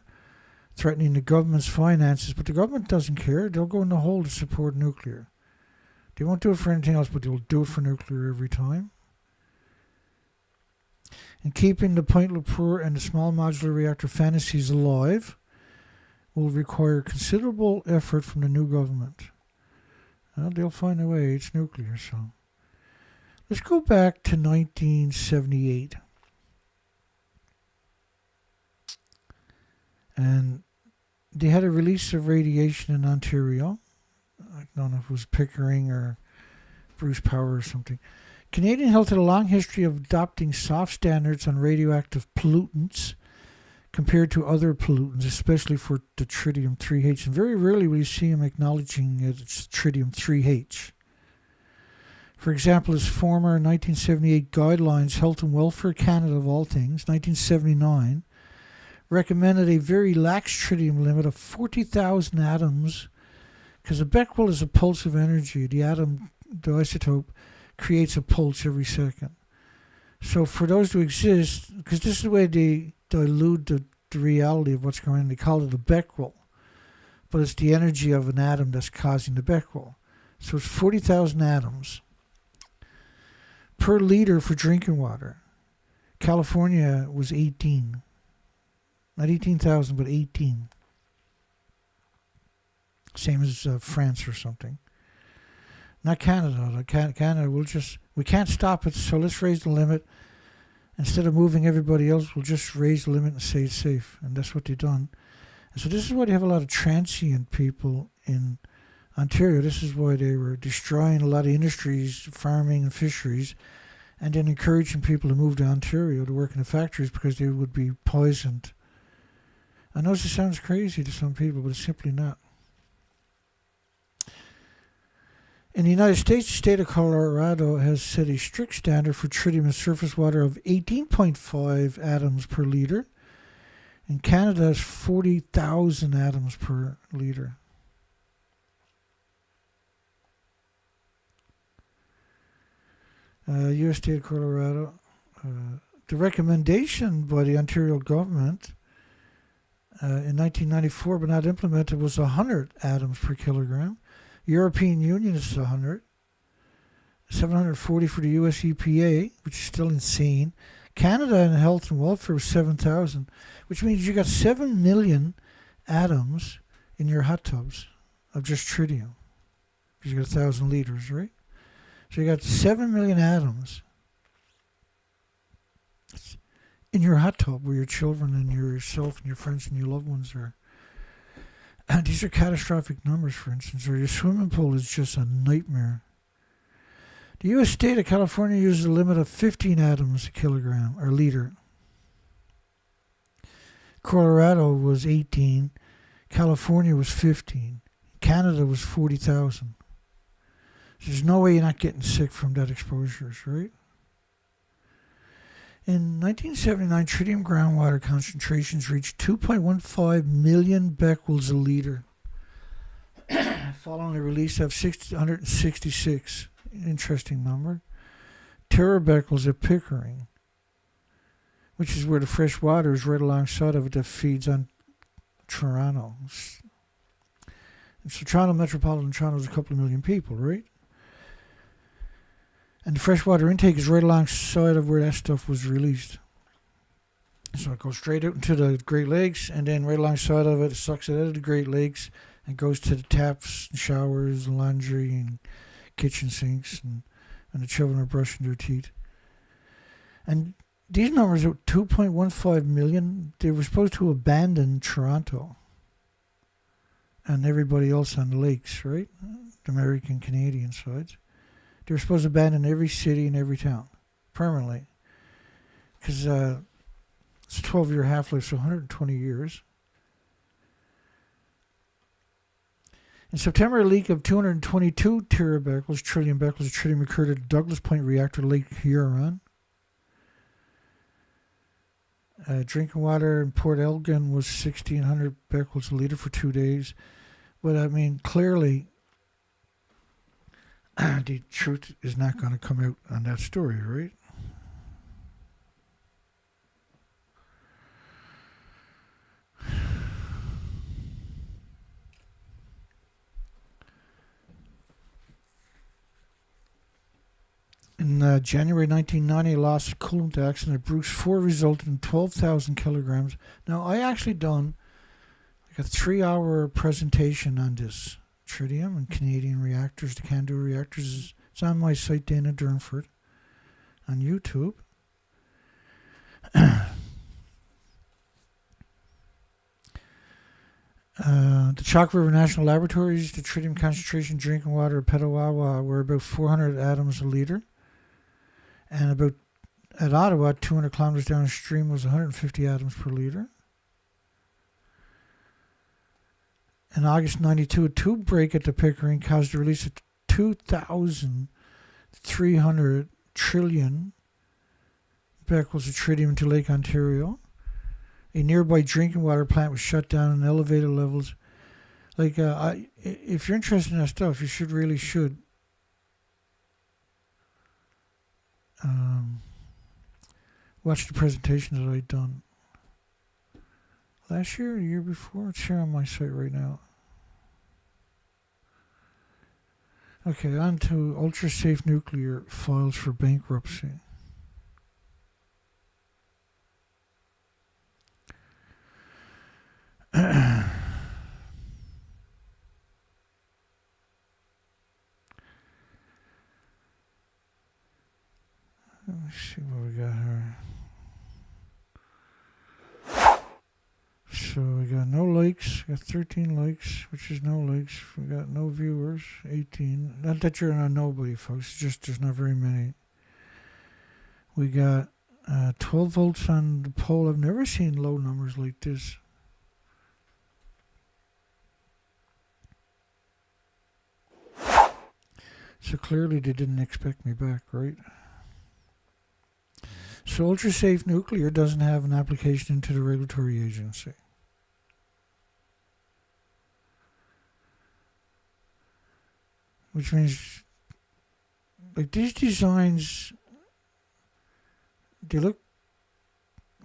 threatening the government's finances. But the government doesn't care. They'll go in the hole to support nuclear. They won't do it for anything else, but they'll do it for nuclear every time. And keeping the Point-le-Pure and the small modular reactor fantasies alive will require considerable effort from the new government. Well, they'll find a way. It's nuclear, so. Let's go back to 1978. And they had a release of radiation in Ontario. I don't know if it was Pickering or Bruce Power or something. Canadian Health had a long history of adopting soft standards on radioactive pollutants compared to other pollutants, especially for the tritium-3H. And very rarely will you see them acknowledging it's tritium-3H. For example, his former 1978 guidelines, Health and Welfare Canada of all things, 1979, recommended a very lax tritium limit of 40,000 atoms, because a Becquerel is a pulse of energy. The atom, the isotope, creates a pulse every second. So for those to exist, because this is the way they dilute the reality of what's going on, they call it a Becquerel. But it's the energy of an atom that's causing the Becquerel. So it's 40,000 atoms per liter for drinking water. California was 18. Not 18,000, but 18. Same as France or something. Not Canada. Canada, we can't stop it, so let's raise the limit. Instead of moving everybody else, we'll just raise the limit and say it's safe. And that's what they've done. And so this is why they have a lot of transient people in Ontario. This is why they were destroying a lot of industries, farming and fisheries, and then encouraging people to move to Ontario to work in the factories because they would be poisoned. I know this sounds crazy to some people, but it's simply not. In the United States, the state of Colorado has set a strict standard for tritium in surface water of 18.5 atoms per liter. In Canada, it's 40,000 atoms per liter. U.S. state of Colorado, the recommendation by the Ontario government in 1994, but not implemented, was 100 atoms per kilogram. European Union is 100. 740 for the US EPA, which is still insane. Canada and Health and Welfare was 7,000, which means you got 7 million atoms in your hot tubs of just tritium. Because you got 1,000 liters, right? So you got 7 million atoms in your hot tub where your children and yourself and your friends and your loved ones are. And these are catastrophic numbers, for instance, or your swimming pool is just a nightmare. The U.S. state of California uses a limit of 15 atoms a kilogram or liter. Colorado was 18. California was 15. Canada was 40,000. There's no way you're not getting sick from that exposure, right? In 1979, tritium groundwater concentrations reached 2.15 million becquerels a liter, following the release of 666. Interesting number. Terabecquerels at Pickering, which is where the fresh water is right alongside of it that feeds on Toronto. And so Toronto, metropolitan Toronto is a couple of million people, right? And the freshwater intake is right alongside of where that stuff was released. So it goes straight out into the Great Lakes, and then right alongside of it, it sucks it out of the Great Lakes and goes to the taps, and showers, and laundry, and kitchen sinks, and the children are brushing their teeth. And these numbers are 2.15 million. They were supposed to abandon Toronto and everybody else on the lakes, right? The American, Canadian sides. They were supposed to abandon every city and every town permanently because it's a 12-year half-life, so 120 years. In September, a leak of 222 trillion becquerels of tritium occurred at the Douglas Point reactor, Lake Huron. Drinking water in Port Elgin was 1,600 becquerels a litre for 2 days. But I mean, clearly, the truth is not going to come out on that story, right? In January 1990, a loss of coolant accident at Bruce 4 resulted in 12,000 kilograms. Now, I actually done like a 3-hour presentation on this tritium and Canadian reactors, the CANDU reactors. It's on my site, Dana Durnford, on YouTube. The Chalk River National Laboratories, the tritium concentration drinking water at Petawawa were about 400 atoms a litre. And about at Ottawa, 200 kilometers downstream, was 150 atoms per litre. In August 92, a tube break at the Pickering caused the release of 2,300 trillion becquerels of tritium into Lake Ontario. A nearby drinking water plant was shut down and elevated levels. Like, if you're interested in that stuff, you really should. Watch the presentation that I'd done last year or the year before. It's here on my site right now. Okay, on to ultra-safe nuclear files for bankruptcy. Let me see what we got here. So we got no likes, we got 13 likes, which is no likes. We got no viewers, 18. Not that you're not nobody, folks, it's just there's not very many. We got 12 votes on the poll. I've never seen low numbers like this. So clearly they didn't expect me back, right? So ultra-safe nuclear doesn't have an application into the regulatory agency. Which means, like, these designs, they look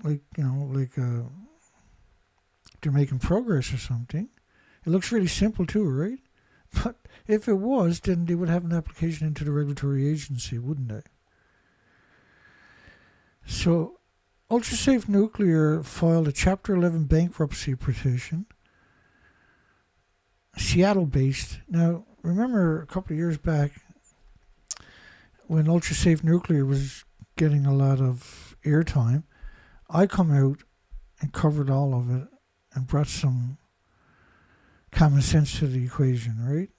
like, you know, like they're making progress or something. It looks really simple too, right? But if it was, then they would have an application into the regulatory agency, wouldn't they? So, Ultrasafe Nuclear filed a Chapter 11 bankruptcy petition, Seattle-based. Now, remember a couple of years back when Ultrasafe Nuclear was getting a lot of airtime, I come out and covered all of it and brought some common sense to the equation, right?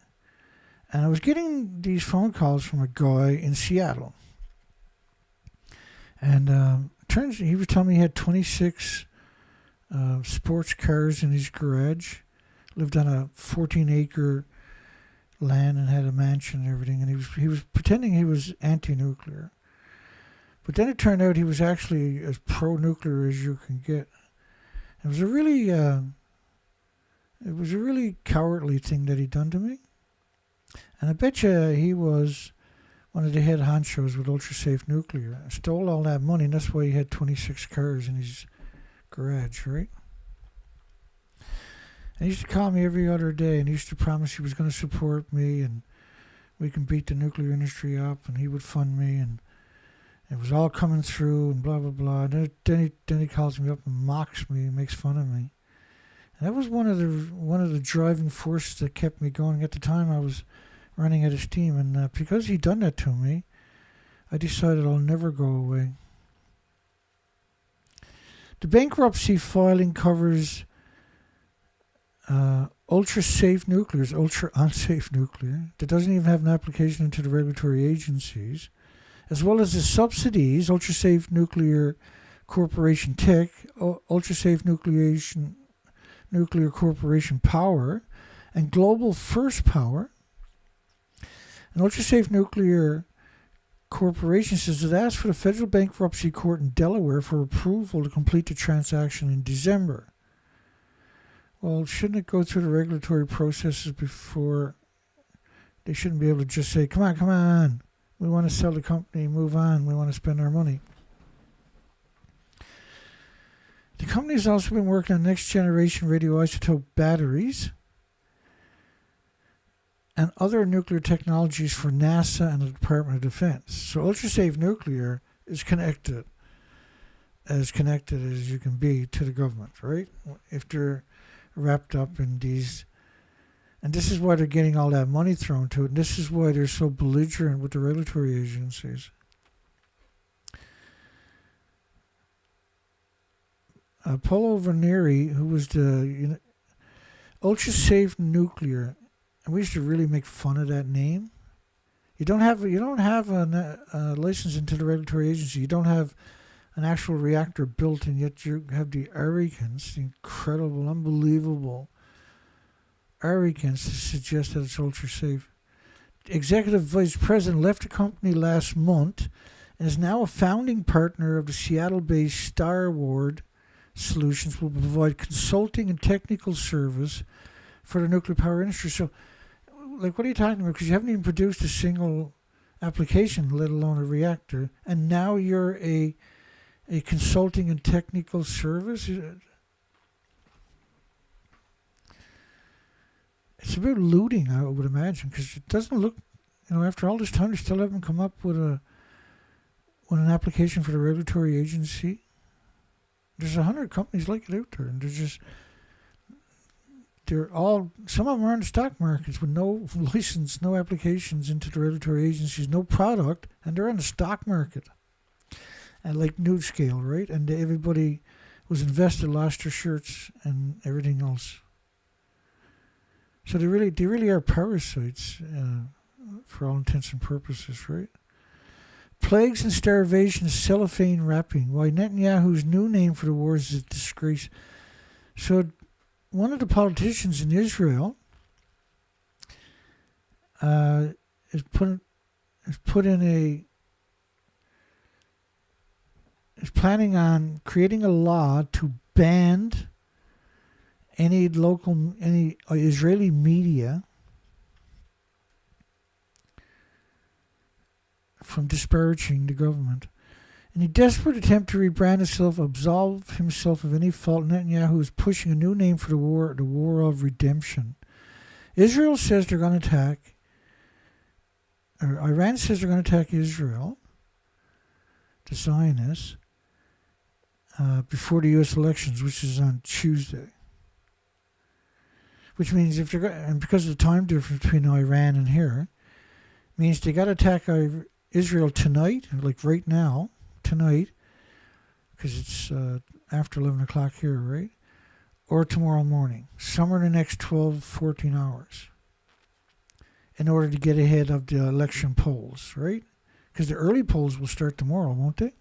And I was getting these phone calls from a guy in Seattle. And turns he was telling me he had 26 sports cars in his garage, lived on a 14-acre land and had a mansion and everything. And he was pretending he was anti-nuclear. But then it turned out he was actually as pro-nuclear as you can get. It was a really cowardly thing that he'd done to me. And I bet you he was one of the head honchos with Ultrasafe Nuclear. Stole all that money, and that's why he had 26 cars in his garage, right? And he used to call me every other day, and he used to promise he was going to support me, and we can beat the nuclear industry up, and he would fund me, and it was all coming through, and blah, blah, blah. And then he calls me up and mocks me and makes fun of me. And that was one of the driving forces that kept me going. At the time, I was running out of steam, and because he'd done that to me, I decided I'll never go away. The bankruptcy filing covers ultra-safe nuclear, ultra-unsafe nuclear, that doesn't even have an application into the regulatory agencies, as well as the subsidies, Ultra-Safe Nuclear Corporation Tech, Ultra-Safe Nuclear Corporation Power, And Global First Power, an ultra-safe nuclear corporation, says it asked for the federal bankruptcy court in Delaware for approval to complete the transaction in December. Well, shouldn't it go through the regulatory processes before? They shouldn't be able to just say, come on, we want to sell the company, move on, we want to spend our money. The company has also been working on next generation radioisotope batteries and other nuclear technologies for NASA and the Department of Defense. So ultra-safe nuclear is connected as you can be to the government, right? If they're wrapped up in these, and this is why they're getting all that money thrown to it, and this is why they're so belligerent with the regulatory agencies. Paulo Veneri, who was the ultra-safe nuclear, and we used to really make fun of that name. You don't have a license into the regulatory agency. You don't have an actual reactor built, and yet you have the arrogance, the incredible, unbelievable arrogance to suggest that it's ultra-safe. The executive vice president left the company last month and is now a founding partner of the Seattle-based Starward Solutions, will provide consulting and technical service for the nuclear power industry. So, like, what are you talking about? Because you haven't even produced a single application, let alone a reactor, and now you're a consulting and technical service? It's about looting, I would imagine, because it doesn't look, after all this time, they still haven't come up with an application for the regulatory agency. There's 100 companies like it out there, and some of them are on the stock markets with no license, no applications into the regulatory agencies, no product, and they're on the stock market. And like Nude Scale, right? And everybody was invested, lost their shirts, and everything else. So they really are parasites for all intents and purposes, right? Plagues and starvation, cellophane wrapping. Why Netanyahu's new name for the war is a disgrace. So one of the politicians in Israel is planning on creating a law to ban any Israeli media from disparaging the government. In a desperate attempt to rebrand himself, absolve himself of any fault, Netanyahu is pushing a new name for the war of redemption. Israel says they're going to attack, or Iran says they're going to attack Israel, the Zionists, before the U.S. elections, which is on Tuesday. Which means and because of the time difference between Iran and here, means they got to attack Israel tonight, like right now, tonight, because it's after 11 o'clock here, right? Or tomorrow morning, somewhere in the next 12, 14 hours, in order to get ahead of the election polls, right? Because the early polls will start tomorrow, won't they?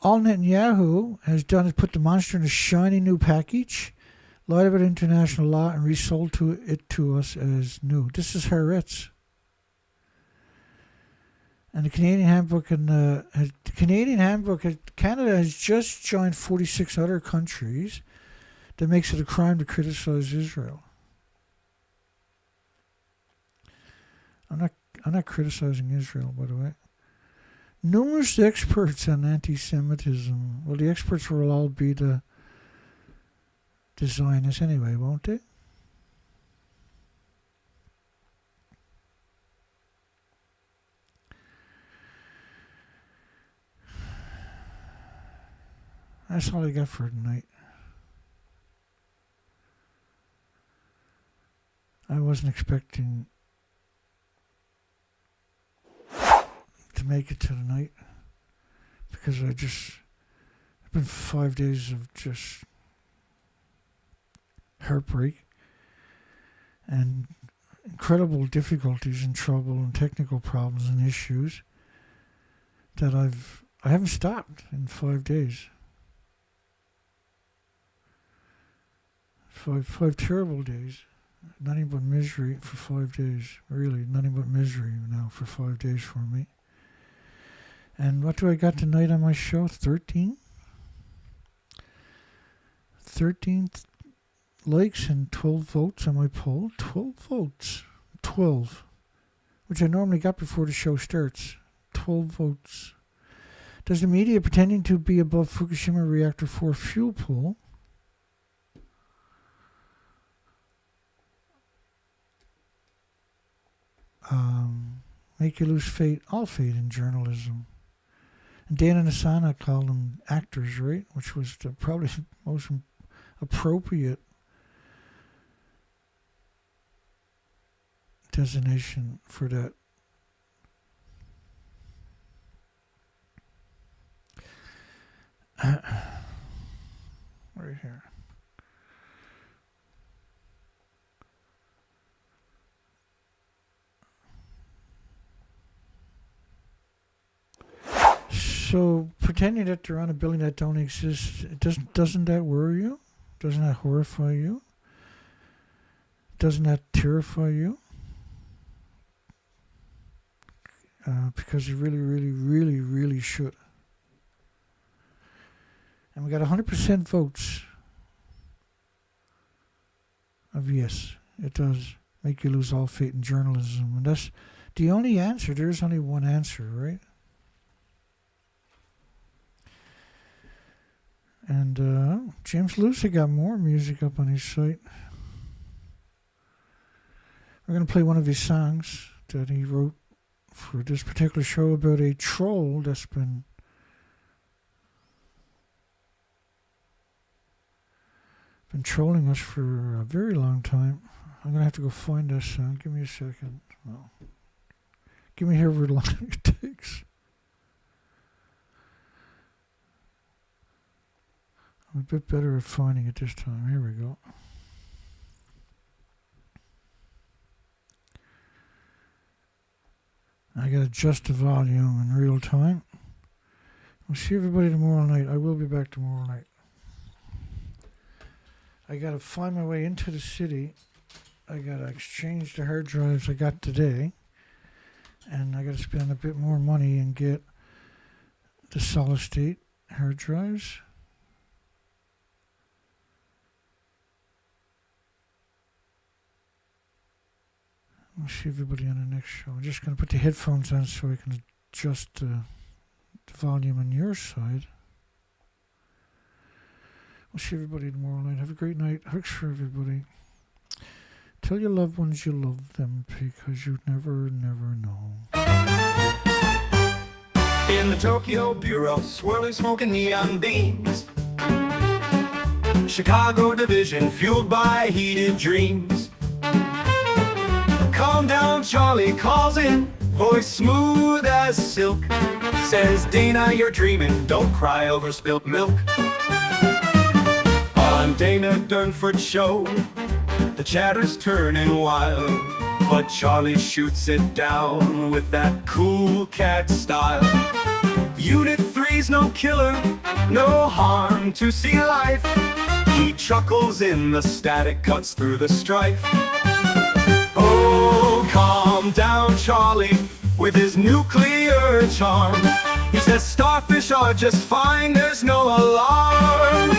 All Netanyahu has done is put the monster in a shiny new package, lied about international law, and resold it to us as new. This is Haaretz. And the Canadian Handbook Canada has just joined 46 other countries that makes it a crime to criticize Israel. I'm not criticizing Israel, by the way. Numerous experts on anti-Semitism. Well, the experts will all be the Zionists anyway, won't they? That's all I got for tonight. I wasn't expecting to make it to tonight because it's been 5 days of just heartbreak and incredible difficulties and trouble and technical problems and issues that I haven't stopped in 5 days. Five terrible days. Nothing but misery for 5 days. Really, nothing but misery now for 5 days for me. And what do I got tonight on my show? 13? 13 likes and 12 votes on my poll. 12 votes. 12. Which I normally got before the show starts. 12 votes. Does the media pretending to be above Fukushima Reactor 4 fuel pool make you lose all faith in journalism? And Dana and Asana called them actors, right? Which was probably the most appropriate designation for that. Right here. So pretending that they're on a building that don't exist, doesn't that worry you? Doesn't that horrify you? Doesn't that terrify you? Because you really, really, really, really should. And we got 100% votes of yes, it does make you lose all faith in journalism. And that's the only answer. There's only one answer, right? And James Lucy got more music up on his site. We're going to play one of his songs that he wrote for this particular show about a troll that's been trolling us for a very long time. I'm going to have to go find this song. Give me a second. Well, give me however long it takes. I'm a bit better at finding it this time. Here we go. I got to adjust the volume in real time. We'll see everybody tomorrow night. I will be back tomorrow night. I got to find my way into the city. I got to exchange the hard drives I got today. And I got to spend a bit more money and get the solid state hard drives. We'll see everybody on the next show. I'm just going to put the headphones on so I can adjust the volume on your side. We'll see everybody tomorrow night. Have a great night. Hugs for everybody. Tell your loved ones you love them because you never, never know. In the Tokyo Bureau, swirling smoke and neon beams. Chicago division, fueled by heated dreams. Calm down, Charlie calls in, voice smooth as silk. Says, Dana, you're dreaming, don't cry over spilt milk. On Dana Durnford's show, the chatter's turning wild, but Charlie shoots it down with that cool cat style. Unit 3's no killer, no harm to see life. He chuckles in the static, cuts through the strife. Oh, calm down, Charlie, with his nuclear charm. He says starfish are just fine, there's no alarm.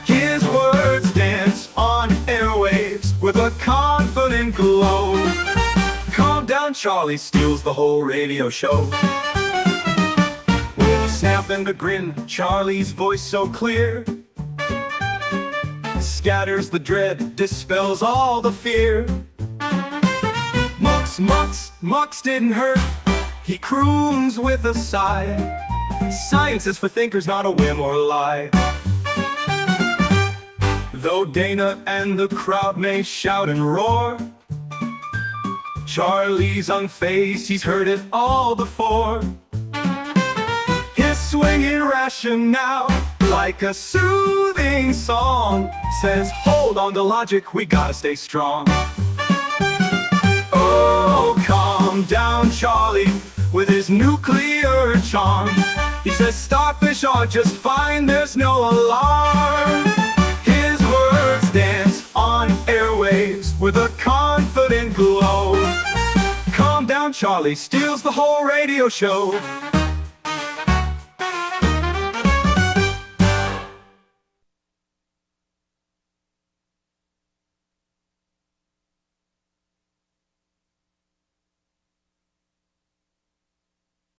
His words dance on airwaves with a confident glow. Calm down, Charlie steals the whole radio show. With a snap and a grin, Charlie's voice so clear scatters the dread, dispels all the fear. Mux didn't hurt, he croons with a sigh. Science is for thinkers, not a whim or lie. Though Dana and the crowd may shout and roar, Charlie's unfazed, he's heard it all before. His swinging rationale, like a soothing song, says, hold on to logic, we gotta stay strong. Oh, calm down, Charlie, with his nuclear charm. He says starfish are just fine, there's no alarm. His words dance on Charlie steals the whole radio show.